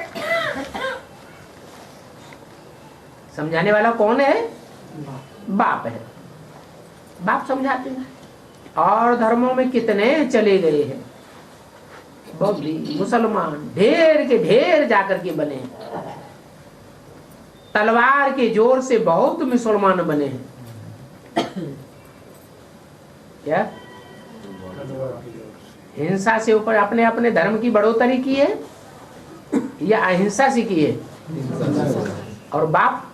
समझाने वाला कौन है? बाप है। बाप समझाते हैं। और धर्मों में कितने चले गए हैं, बौद्ध मुसलमान ढेर के ढेर जाकर के बने हैं। तलवार के जोर से बहुत मुसलमान बने हैं। क्या हिंसा से ऊपर अपने अपने धर्म की बढ़ोतरी की है या अहिंसा से की है? और बाप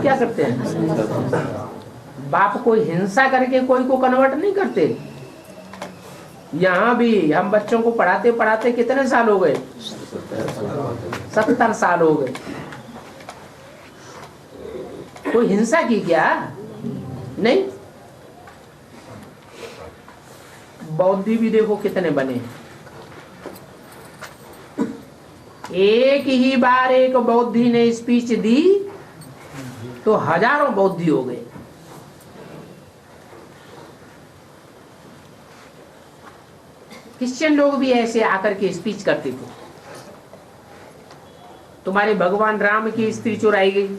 क्या करते हैं? बाप कोई हिंसा करके कोई को कन्वर्ट नहीं करते। यहाँ भी हम बच्चों को पढ़ाते पढ़ाते कितने साल हो गए? 70 साल हो गए। कोई हिंसा की क्या? नहीं। बौद्धि भी देखो कितने बने हैं। एक ही बार एक बौद्धि ने स्पीच दी तो हजारों बौद्धि हो गए। क्रिश्चियन लोग भी ऐसे आकर के स्पीच करते थे। तुम्हारे भगवान राम की स्त्री चुराई गई,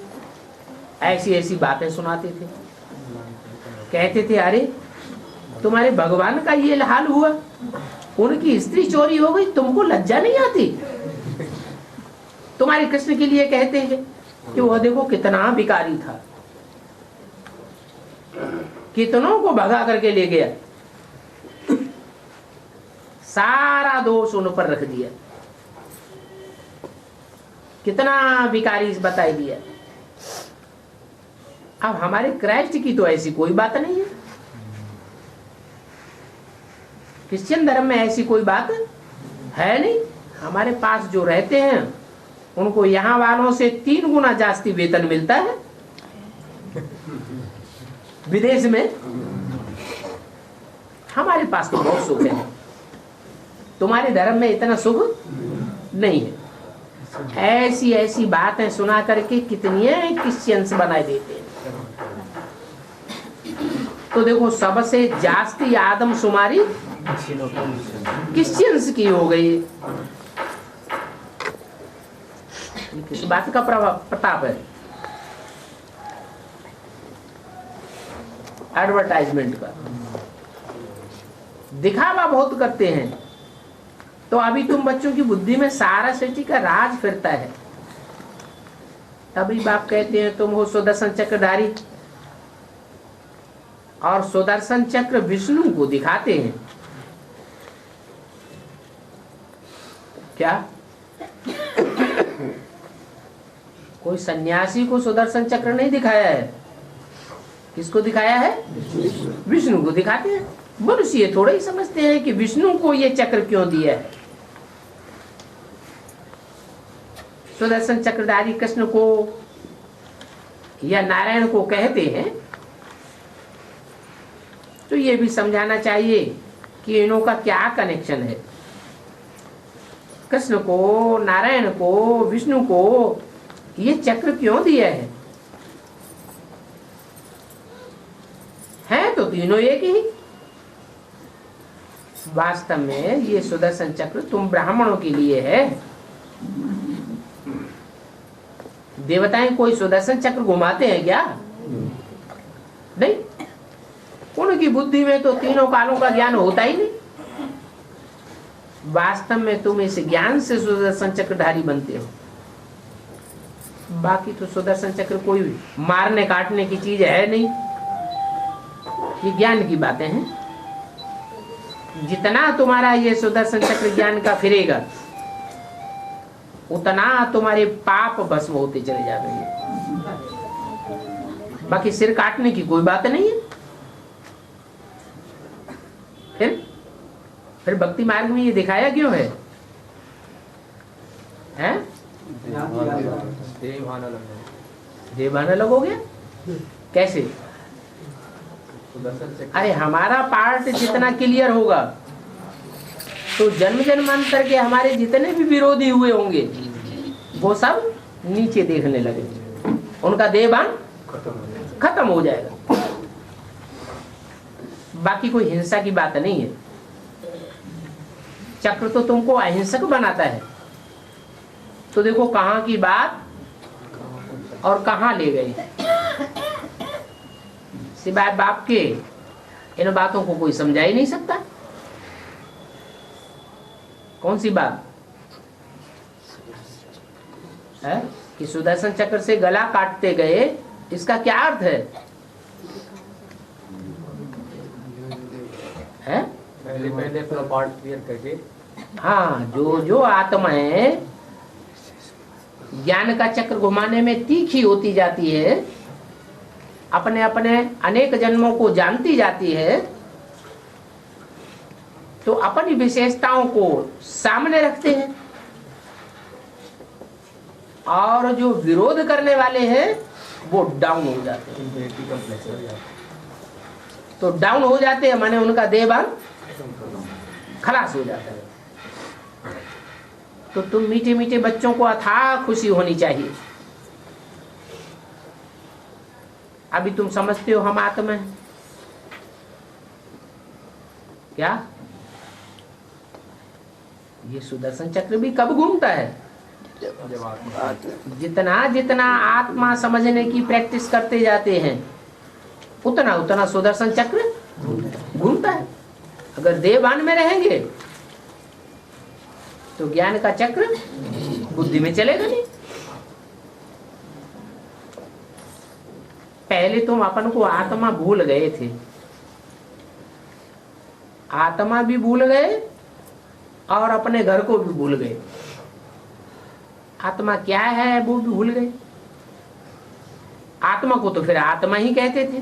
ऐसी ऐसी बातें सुनाते थे। कहते थे अरे तुम्हारे भगवान का ये हाल हुआ, उनकी स्त्री चोरी हो गई, तुमको लज्जा नहीं आती? तुम्हारे कृष्ण के लिए कहते हैं कि वह देखो कितना भिखारी था, कितनों को भगा करके ले गया, सारा दोष उन पर रख दिया, कितना भिखारी बताई दिया। अब हमारे क्राइस्ट की तो ऐसी कोई बात नहीं है। क्रिश्चियन धर्म में ऐसी कोई बात है नहीं। हमारे पास जो रहते हैं उनको यहाँ वालों से 3 गुना जास्ती वेतन मिलता है विदेश में। हमारे पास तो बहुत सुख है, तुम्हारे धर्म में इतना सुख नहीं है। ऐसी ऐसी बातें सुना करके कितनी क्रिश्चियंस बनाए देते हैं। तो देखो सबसे जास्ती आदमशुमारी क्रिश्चियंस की हो गई। किस बात का प्रताप है? एडवर्टाइजमेंट का दिखावा बहुत करते हैं। तो अभी तुम बच्चों की बुद्धि में सारा सृष्टि का राज फिरता है। तभी बाप कहते हैं तुम हो सुदर्शन चक्रधारी। और सुदर्शन चक्र विष्णु को दिखाते हैं। क्या कोई सन्यासी को सुदर्शन चक्र नहीं दिखाया है? किसको दिखाया है? विष्णु को दिखाते हैं। मनुष्य ये थोड़ा ही समझते हैं कि विष्णु को ये चक्र क्यों दिया है। सुदर्शन चक्रधारी कृष्ण को या नारायण को कहते हैं, तो ये भी समझाना चाहिए कि इनों का क्या कनेक्शन है। कृष्ण को, नारायण को, विष्णु को ये चक्र क्यों दिया है तो तीनों एक ही। वास्तव में ये सुदर्शन चक्र तुम ब्राह्मणों के लिए है। देवताएं कोई सुदर्शन चक्र घुमाते हैं क्या? नहीं, उनकी बुद्धि में तो तीनों कालों का ज्ञान होता ही नहीं। वास्तव में तुम इस ज्ञान से सुदर्शन चक्रधारी बनते हो। बाकी तो सुदर्शन चक्र कोई मारने काटने की चीज है नहीं, ये ज्ञान की बातें हैं। जितना तुम्हारा ये सुदर्शन चक्र ज्ञान का फिरेगा, उतना तुम्हारे पाप भस्म होते चले जाएंगे। बाकी सिर काटने की कोई बात नहीं है। फिर भक्ति मार्ग में ये दिखाया क्यों है? हैं? देवान अलग हो गया कैसे? अरे हमारा पार्ट जितना क्लियर होगा तो जन्म जन्मांतर के हमारे जितने भी विरोधी हुए होंगे वो सब नीचे देखने लगेंगे, उनका देवान खत्म हो जाएगा। बाकी कोई हिंसा की बात नहीं है। चक्र तो तुमको अहिंसक बनाता है। तो देखो कहाँ की बात और कहाँ ले गई। सिवाय बाप के इन बातों को कोई समझा ही नहीं सकता। कौन सी बात है कि सुदर्शन चक्र से गला काटते गए, इसका क्या अर्थ है? पहले अपना पार्ट क्लियर करके, हाँ, जो आत्माएं ज्ञान का चक्र घुमाने में तीखी होती जाती है, अपने अपने अनेक जन्मों को जानती जाती है, तो अपनी विशेषताओं को सामने रखते हैं। और जो विरोध करने वाले हैं वो डाउन हो जाते हैं। तो डाउन हो जाते हैं माने उनका देवान खलास हो जाता है। तो तुम मीठे मीठे बच्चों को अथाह खुशी होनी चाहिए। अभी तुम समझते हो हम आत्मा हैं क्या? ये सुदर्शन चक्र भी कब घूमता है? जितना जितना आत्मा समझने की प्रैक्टिस करते जाते हैं, उतना उतना सुदर्शन चक्र घूमता है। अगर देवान में रहेंगे तो ज्ञान का चक्र बुद्धि में चलेगा नहीं। पहले तुम अपन को आत्मा भूल गए थे, आत्मा भी भूल गए और अपने घर को भी भूल गए। आत्मा क्या है वो भी भूल गए। आत्मा को तो फिर आत्मा ही कहते थे,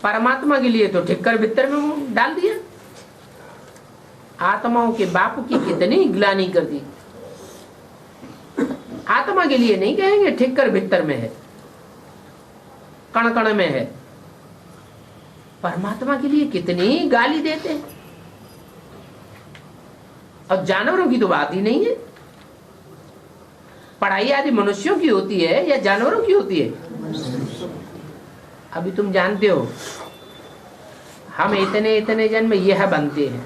परमात्मा के लिए तो ठिक्कर बित्तर में मुंह डाल दिया। आत्माओं के बाप की कितनी ग्लानि कर दी। आत्मा के लिए नहीं कहेंगे ठिक्कर बित्तर में है, कण कण में है। परमात्मा के लिए कितनी गाली देते हैं। अब जानवरों की तो बात ही नहीं है। पढ़ाई आदि मनुष्यों की होती है या जानवरों की होती है? अभी तुम जानते हो हम इतने इतने जन्म यह बनते हैं,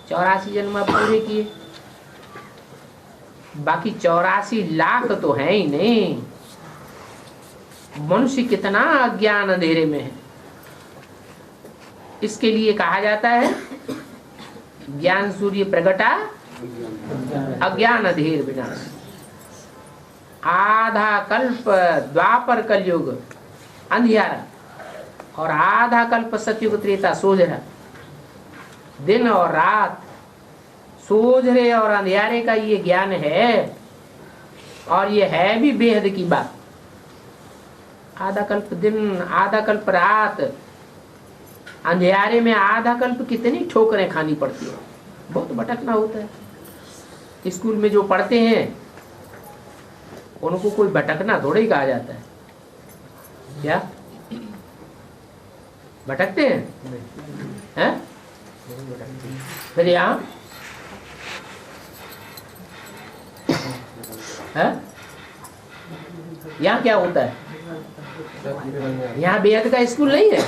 84 जन्म पूरे किए, बाकी 84 लाख तो है ही नहीं। मनुष्य कितना अज्ञान अंधेरे में है। इसके लिए कहा जाता है ज्ञान सूर्य प्रगटा अज्ञान अधीर विनाश। आधा कल्प द्वापर कलयुग अंधियारा, और आधा कल्प सतयुग त्रेता सोझरा। दिन और रात, सोझरे और अंधियारे का ये ज्ञान है, और ये है भी बेहद की बात। आधा कल्प दिन, आधा कल्प रात, अंधियारे में आधा कल्प कितनी ठोकरें खानी पड़ती है, बहुत भटकना होता है। स्कूल में जो पढ़ते हैं उनको कोई भटकना थोड़ा ही कहा जाता है। क्या भटकते हैं? फिर यहाँ यहाँ क्या होता है? यहाँ बेहद का स्कूल नहीं है?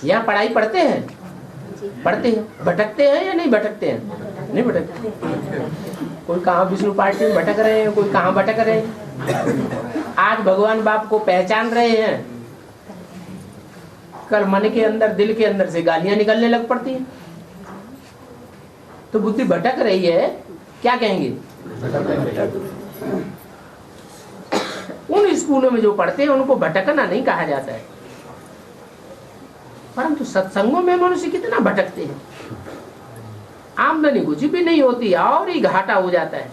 यहाँ पढ़ाई पढ़ते हैं, भटकते हैं या नहीं भटकते हैं? नहीं भटकते। कोई कहाँ विष्णु पार्टी में भटक रहे हैं, कोई कहाँ भटक रहे हैं। आज भगवान बाप को पहचान रहे हैं, कल मन के अंदर, दिल के अंदर से गालियां निकलने लग पड़ती हैं। तो बुद्धि भटक रही है, क्या कहेंगे? उन स्कूलों में जो पढ़ते हैं उनको भटकना नहीं कहा जाता है, परंतु सत्संगों में मनुष्य कितना भटकते हैं। आमदनी कुछ भी नहीं होती और ही घाटा हो जाता है,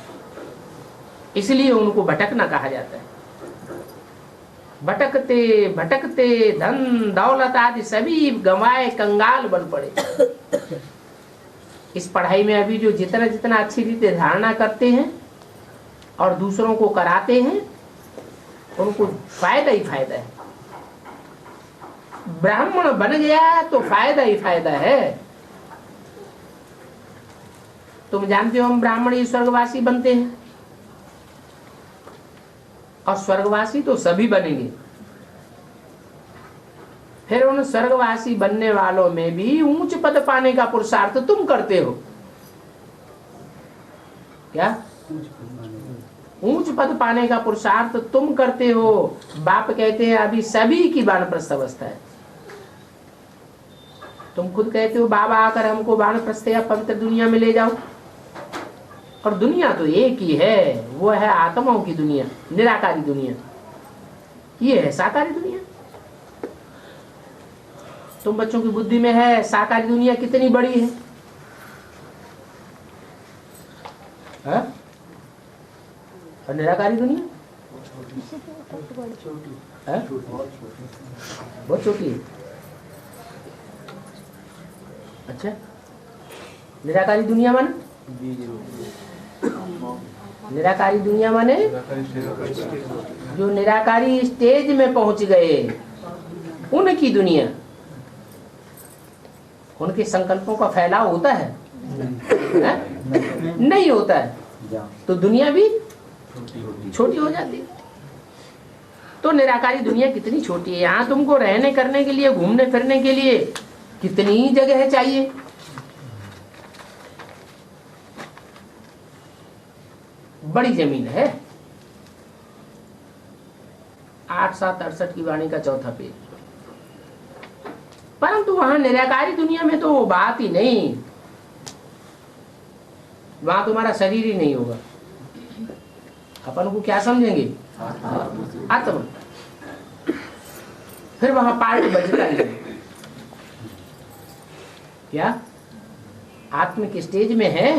इसलिए उनको भटकना कहा जाता है। भटकते भटकते धन दौलत आदि सभी गंवाए कंगाल बन पड़े। इस पढ़ाई में अभी जो जितना जितना अच्छी रीति धारणा करते हैं और दूसरों को कराते हैं, उनको फायदा ही फायदा है। ब्राह्मण बन गया तो फायदा ही फायदा है। तुम जानते हो हम ब्राह्मण ही स्वर्गवासी बनते हैं, और स्वर्गवासी तो सभी बनेंगे। फिर उन स्वर्गवासी बनने वालों में भी ऊंच पद पाने का पुरुषार्थ तुम करते हो। क्या? ऊंच पद पाने का पुरुषार्थ तुम करते हो। बाप कहते हैं अभी सभी की वानप्रस्थ अवस्था है। तुम खुद कहते हो बाबा आकर हमको वानप्रस्थ या पवित्र दुनिया में ले जाओ, और दुनिया तो एक ही है, वो है आत्माओं की दुनिया, निराकारी दुनिया। ये है साकारी दुनिया। तुम बच्चों की बुद्धि में है साकारी दुनिया कितनी बड़ी है, और निराकारी दुनिया बहुत छोटी है। अच्छा, निराकारी दुनिया माने? निराकारी दुनिया माने जो निराकारी स्टेज में पहुंच गए, उनकी दुनिया। उनके संकल्पों का फैलाव होता है? नहीं होता है, तो दुनिया भी छोटी हो जाती है। तो निराकारी दुनिया कितनी छोटी है। यहाँ तुमको रहने करने के लिए, घूमने फिरने के लिए कितनी जगह चाहिए। बड़ी जमीन है। 8-7-68 की वाणी का चौथा पेज। परंतु वहां निराकारी दुनिया में तो वो बात ही नहीं। वहां तुम्हारा शरीर ही नहीं होगा। अपन को क्या समझेंगे? आत्मा। फिर वहां पार्ट बचता ही नहीं। क्या आत्म के स्टेज में है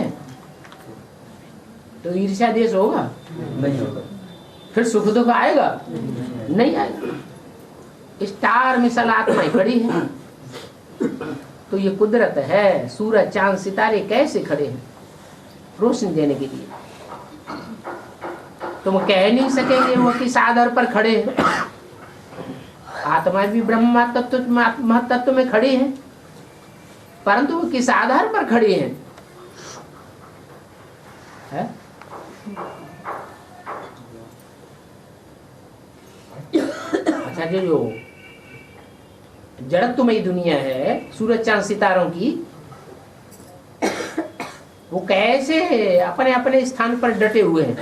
तो ईर्ष्या देश होगा? नहीं होगा। फिर सुख दुख आएगा? नहीं आएगा। स्टार मिसल आत्मा ही खड़ी है। तो ये कुदरत है। सूरज चांद सितारे कैसे खड़े हैं रोशनी देने के लिए। तुम कह नहीं सकेंगे वो किस आधार पर खड़े हैं। आत्मा भी ब्रह्म तत्व में खड़ी है, परंतु वो किस आधार पर खड़ी है? अच्छा, जो जड़त्वमयी दुनिया है सूरज चांद सितारों की, वो कैसे अपने अपने स्थान पर डटे हुए हैं।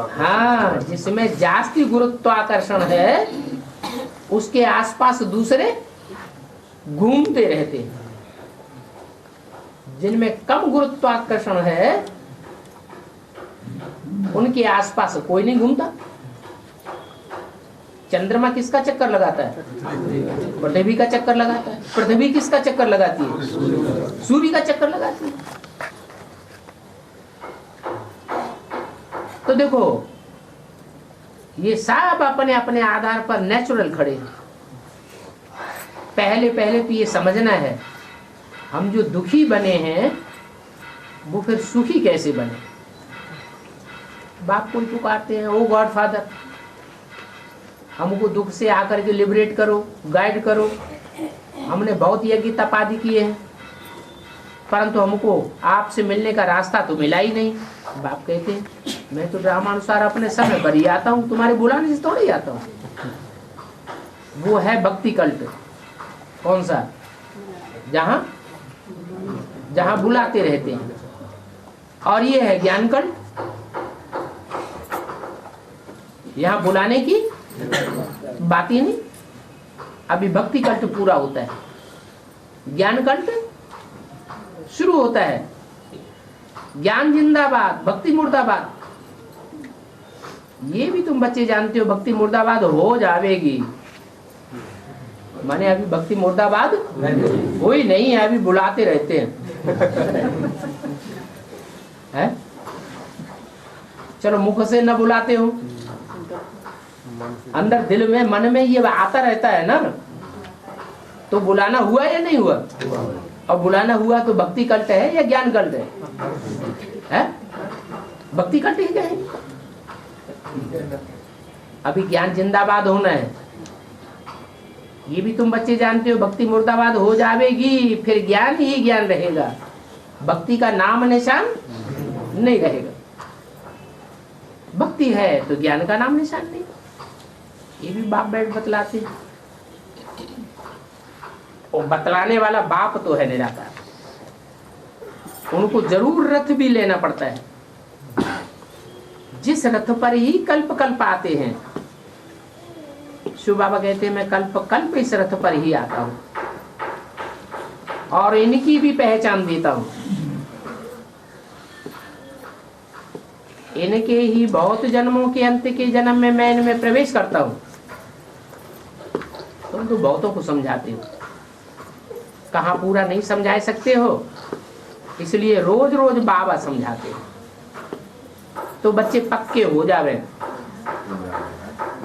हाँ, जिसमें जास्ती गुरुत्वाकर्षण है उसके आसपास दूसरे घूमते रहते हैं। जिनमें कम गुरुत्वाकर्षण है उनके आसपास कोई नहीं घूमता। चंद्रमा किसका चक्कर लगाता है? पृथ्वी का चक्कर लगाता है। पृथ्वी किसका चक्कर लगाती है? सूर्य का चक्कर लगाती है। तो देखो ये सब अपने अपने आधार पर नेचुरल खड़े हैं। पहले पहले तो ये समझना है हम जो दुखी बने हैं वो फिर सुखी कैसे बने। बाप को पुकारते हैं, ओ गॉड फादर हमको दुख से आकर के लिबरेट करो, गाइड करो। हमने बहुत यज्ञ तपादि किए हैं परंतु हमको आपसे मिलने का रास्ता तो मिला ही नहीं। बाप कहते हैं मैं तो ड्रामानुसार अपने समय पर ही आता हूँ, तुम्हारे बुलाने से थोड़ी आता हूँ। वो है भक्ति कल्ट। कौन सा? जहाँ जहाँ बुलाते रहते हैं। और ये है ज्ञान कल्ट, यहाँ बुलाने की बात ही नहीं। अभी भक्ति कल्ट पूरा होता है, ज्ञान कल्ट शुरू होता है। ज्ञान जिंदाबाद, भक्ति मुर्दाबाद। ये भी तुम बच्चे जानते हो भक्ति मुर्दाबाद हो जाएगी। माने अभी भक्ति मुर्दाबाद कोई नहीं है, अभी बुलाते रहते हैं। है? चलो मुख से न बुलाते हो, अंदर दिल में मन में ये आता रहता है ना, तो बुलाना हुआ या नहीं हुआ? और बुलाना हुआ तो भक्ति कल्ट है या ज्ञान कल्ट है? भक्ति कल्ट ही है। अभी ज्ञान जिंदाबाद होना है, ये भी तुम बच्चे जानते हो। भक्ति मुर्दाबाद हो जाएगी फिर ज्ञान ही ज्ञान रहेगा, भक्ति का नाम निशान नहीं रहेगा। भक्ति है तो ज्ञान का नाम निशान नहीं। ये भी बाप बैठ बतलाते हैं, और बतलाने वाला बाप तो है निराकार। उनको जरूर रथ भी लेना पड़ता है। जिस रथ पर ही कल्प कल्प आते हैं, शिव बाबा कहते हैं मैं कल्प कल्प इस रथ पर ही आता हूं और इनकी भी पहचान देता हूं। इनके ही बहुत जन्मों के अंत के जन्म में मैं इनमें प्रवेश करता हूं। तुम तो बहुतों को समझाते हो, कहाँ पूरा नहीं समझा सकते हो, इसलिए रोज रोज बाबा समझाते हो तो बच्चे पक्के हो जावे।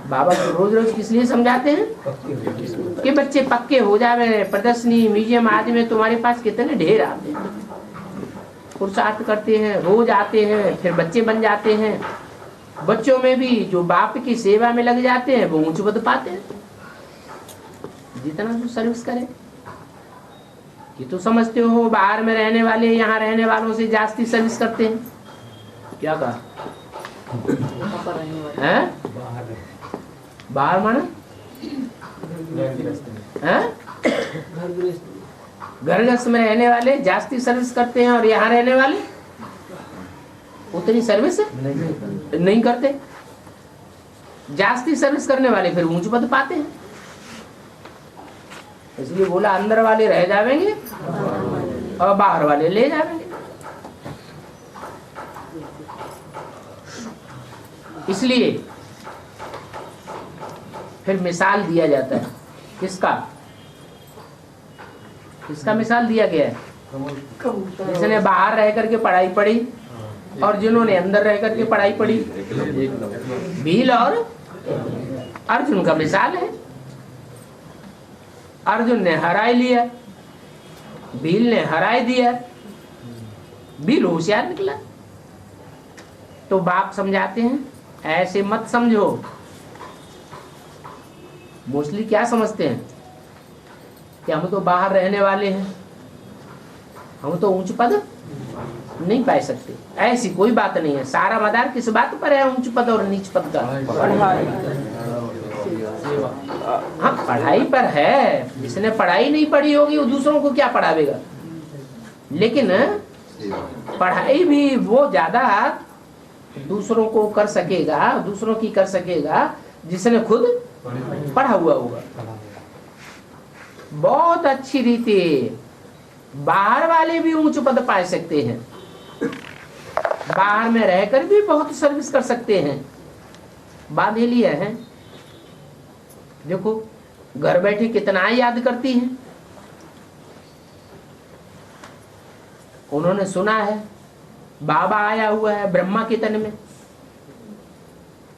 बाबा को रोज रोज किस लिए समझाते हैं कि बच्चे पक्के हो जावे। प्रदर्शनी म्यूजियम आदि में तुम्हारे पास कितने ढेर आते हैं, पुरुषार्थ करते हैं, रोज आते हैं, फिर बच्चे बन जाते हैं। बच्चों में भी जो बाप की सेवा में लग जाते हैं वो ऊंच पद पाते हैं। जितना जो सर्विस करे, ये तो समझते हो बाहर में रहने वाले यहाँ रहने वालों से जास्ती सर्विस करते हैं। क्या कहा? बाहर माना घर गृहस्थ में रहने वाले जास्ती सर्विस करते हैं और यहाँ रहने वाले उतनी सर्विस नहीं करते। जास्ती सर्विस करने वाले फिर ऊंच पद पाते हैं। इसलिए बोला अंदर वाले रह जाएंगे और बाहर वाले ले जाएंगे। इसलिए फिर मिसाल दिया जाता है। किसका मिसाल दिया गया है? जिसने बाहर रह करके पढ़ाई पढ़ी और जिन्होंने अंदर रह करके पढ़ाई पढ़ी। भील और अर्जुन का मिसाल है। अर्जुन ने हराई लिया, भील ने हराई दिया। भील होशियार निकला। तो बाप समझाते हैं ऐसे मत समझो। मोस्टली क्या समझते हैं कि हम तो बाहर रहने वाले हैं, हम तो ऊंच पद नहीं पा सकते। ऐसी कोई बात नहीं है। सारा मदार किस बात पर है ऊंच पद और नीच पद का? हाँ, पढ़ाई पर है। जिसने पढ़ाई नहीं पढ़ी होगी वो दूसरों को क्या पढ़ावेगा। लेकिन पढ़ाई भी वो ज्यादा दूसरों को कर सकेगा, दूसरों की कर सकेगा जिसने खुद पढ़ा हुआ होगा। बहुत अच्छी रीति बाहर वाले भी ऊंच पद पा सकते हैं, बाहर में रहकर भी बहुत सर्विस कर सकते हैं। बांधेलियां हैं, देखो घर बैठे कितना याद करती हैं। उन्होंने सुना है बाबा आया हुआ है ब्रह्मा के तन में।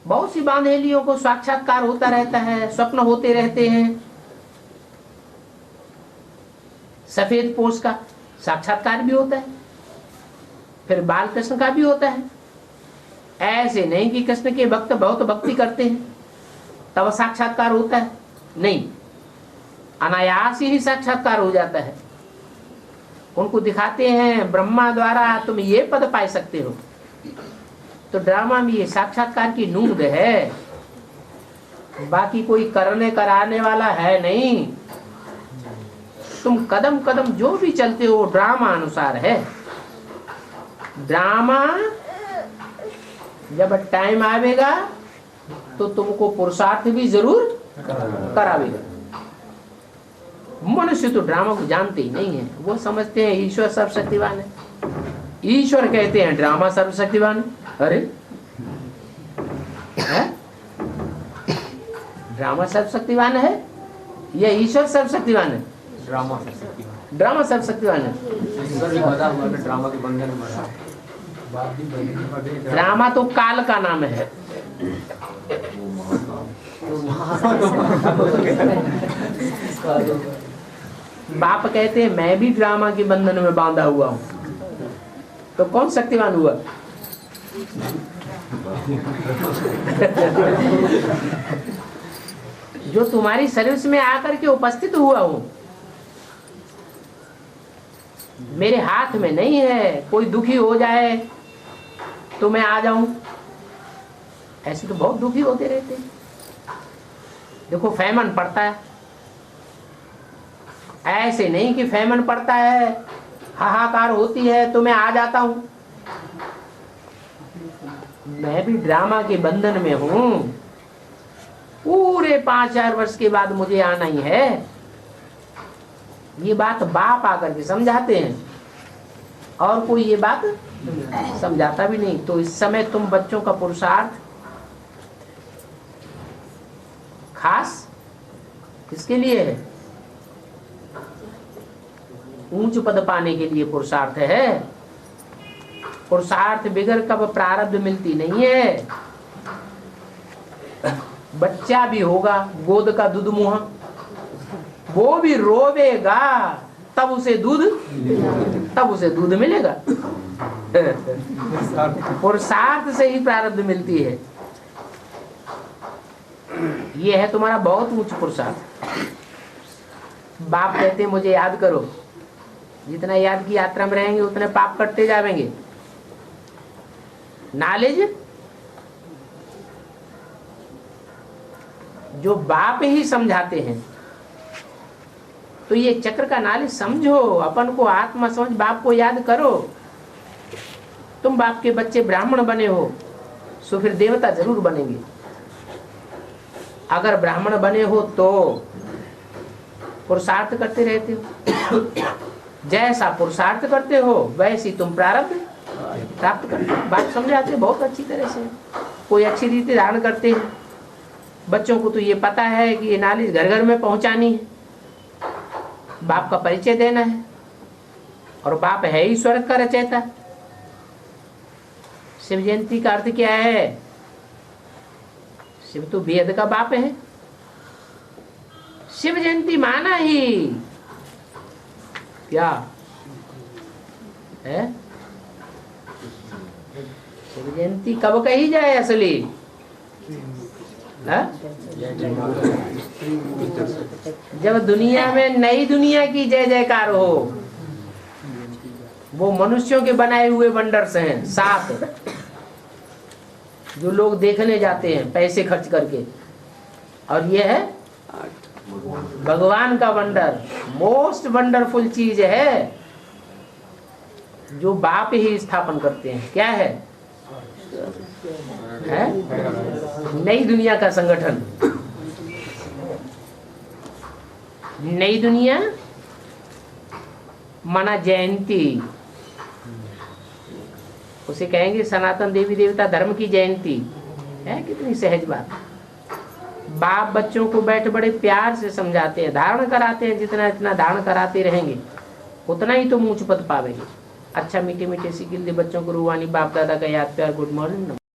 बहुत सी बांधेलियों को साक्षात्कार होता रहता है, स्वप्न होते रहते हैं। सफेद पोष का साक्षात्कार भी होता है, फिर बाल कृष्ण का भी होता है। ऐसे नहीं कि कृष्ण के भक्त बहुत भक्ति करते हैं तब साक्षात्कार होता है, नहीं, अनायास ही साक्षात्कार हो जाता है। उनको दिखाते हैं ब्रह्मा द्वारा तुम ये पद पा सकते हो। तो ड्रामा में ये साक्षात्कार की नूंद है, बाकी कोई करने कराने वाला है नहीं। तुम कदम कदम जो भी चलते हो ड्रामा अनुसार है। ड्रामा जब टाइम आवेगा तो तुमको पुरुषार्थ भी जरूर करावेगा। मनुष्य तो ड्रामा को जानते ही नहीं है, वो समझते हैं ईश्वर सर्वशक्तिवान है। ईश्वर कहते हैं ड्रामा सर्वशक्तिवान है। अरे ड्रामा सर्वशक्तिवान है या ईश्वर सर्वशक्तिवान है? ड्रामा सर्वशक्तिवान। ड्रामा सर्वशक्तिवान है। ईश्वर भी बधा हुआ है ड्रामा के बंधन में बधा। ड्रामा तो काल का नाम है। बाप कहते हैं मैं भी ड्रामा के बंधन में बांधा हुआ हूं, तो कौन शक्तिवान हुआ? जो तुम्हारी सर्विस में आकर के उपस्थित हुआ हूं, मेरे हाथ में नहीं है। कोई दुखी हो जाए तो मैं आ जाऊं, ऐसे तो बहुत दुखी होते रहते हैं। देखो फैमन पड़ता है, ऐसे नहीं कि फैमन पड़ता है हाहाकार होती है तो मैं आ जाता हूं। मैं भी ड्रामा के बंधन में हूं, पूरे 5-4 वर्ष के बाद मुझे आना ही है। ये बात बाप आकर के समझाते हैं और कोई ये बात समझाता भी नहीं। तो इस समय तुम बच्चों का पुरुषार्थ खास किसके लिए है? ऊंच पद पाने के लिए पुरुषार्थ है। पुरुषार्थ बिगड़ कब प्रारब्ध मिलती नहीं है। बच्चा भी होगा गोद का दूध मुहा, वो भी रोवेगा तब उसे दूध मिलेगा। पुरुषार्थ से ही प्रारब्ध मिलती है। ये है तुम्हारा बहुत ऊंच पुरुषार्थ। बाप कहते हैं मुझे याद करो, जितना याद की यात्रा में रहेंगे उतने पाप कटते जाएंगे। नॉलेज जो बाप ही समझाते हैं, तो ये चक्र का नॉलेज समझो, अपन को आत्मा समझ, बाप को याद करो। तुम बाप के बच्चे ब्राह्मण बने हो तो फिर देवता जरूर बनेंगे। अगर ब्राह्मण बने हो तो पुरुषार्थ करते रहते हो, जैसा पुरुषार्थ करते हो वैसी तुम प्रारब्ध प्राप्त करते हो। बात समझाते बहुत अच्छी तरह से। कोई अच्छी रीति धारण करते हैं। बच्चों को तो ये पता है कि ये नॉलेज घर घर में पहुंचानी है, बाप का परिचय देना है, और बाप है ही स्वर्ग का रचयिता। शिव जयंती का अर्थ क्या है? शिव तो वेद का बाप है। शिव जयंती माना ही क्या है? शिव जयंती कब कही जाए असली? जब दुनिया में नई दुनिया की जय जयकार हो। वो मनुष्यों के बनाए हुए वंडर्स हैं 7, जो लोग देखने जाते हैं पैसे खर्च करके, और ये है भगवान का वंडर। मोस्ट वंडरफुल चीज है जो बाप ही स्थापन करते हैं। क्या है? नई दुनिया का संगठन। नई दुनिया माना जयंती, उसे कहेंगे सनातन देवी देवता धर्म की जयंती है। कितनी सहज बात। बाप बच्चों को बैठ बड़े प्यार से समझाते हैं, धारण कराते हैं। जितना इतना धारण कराते रहेंगे उतना ही तो ऊंच पद पावेंगे। अच्छा मीठे मीठे सी गिल्ली बच्चों को रूहानी बाप दादा का याद प्यार गुड मॉर्निंग।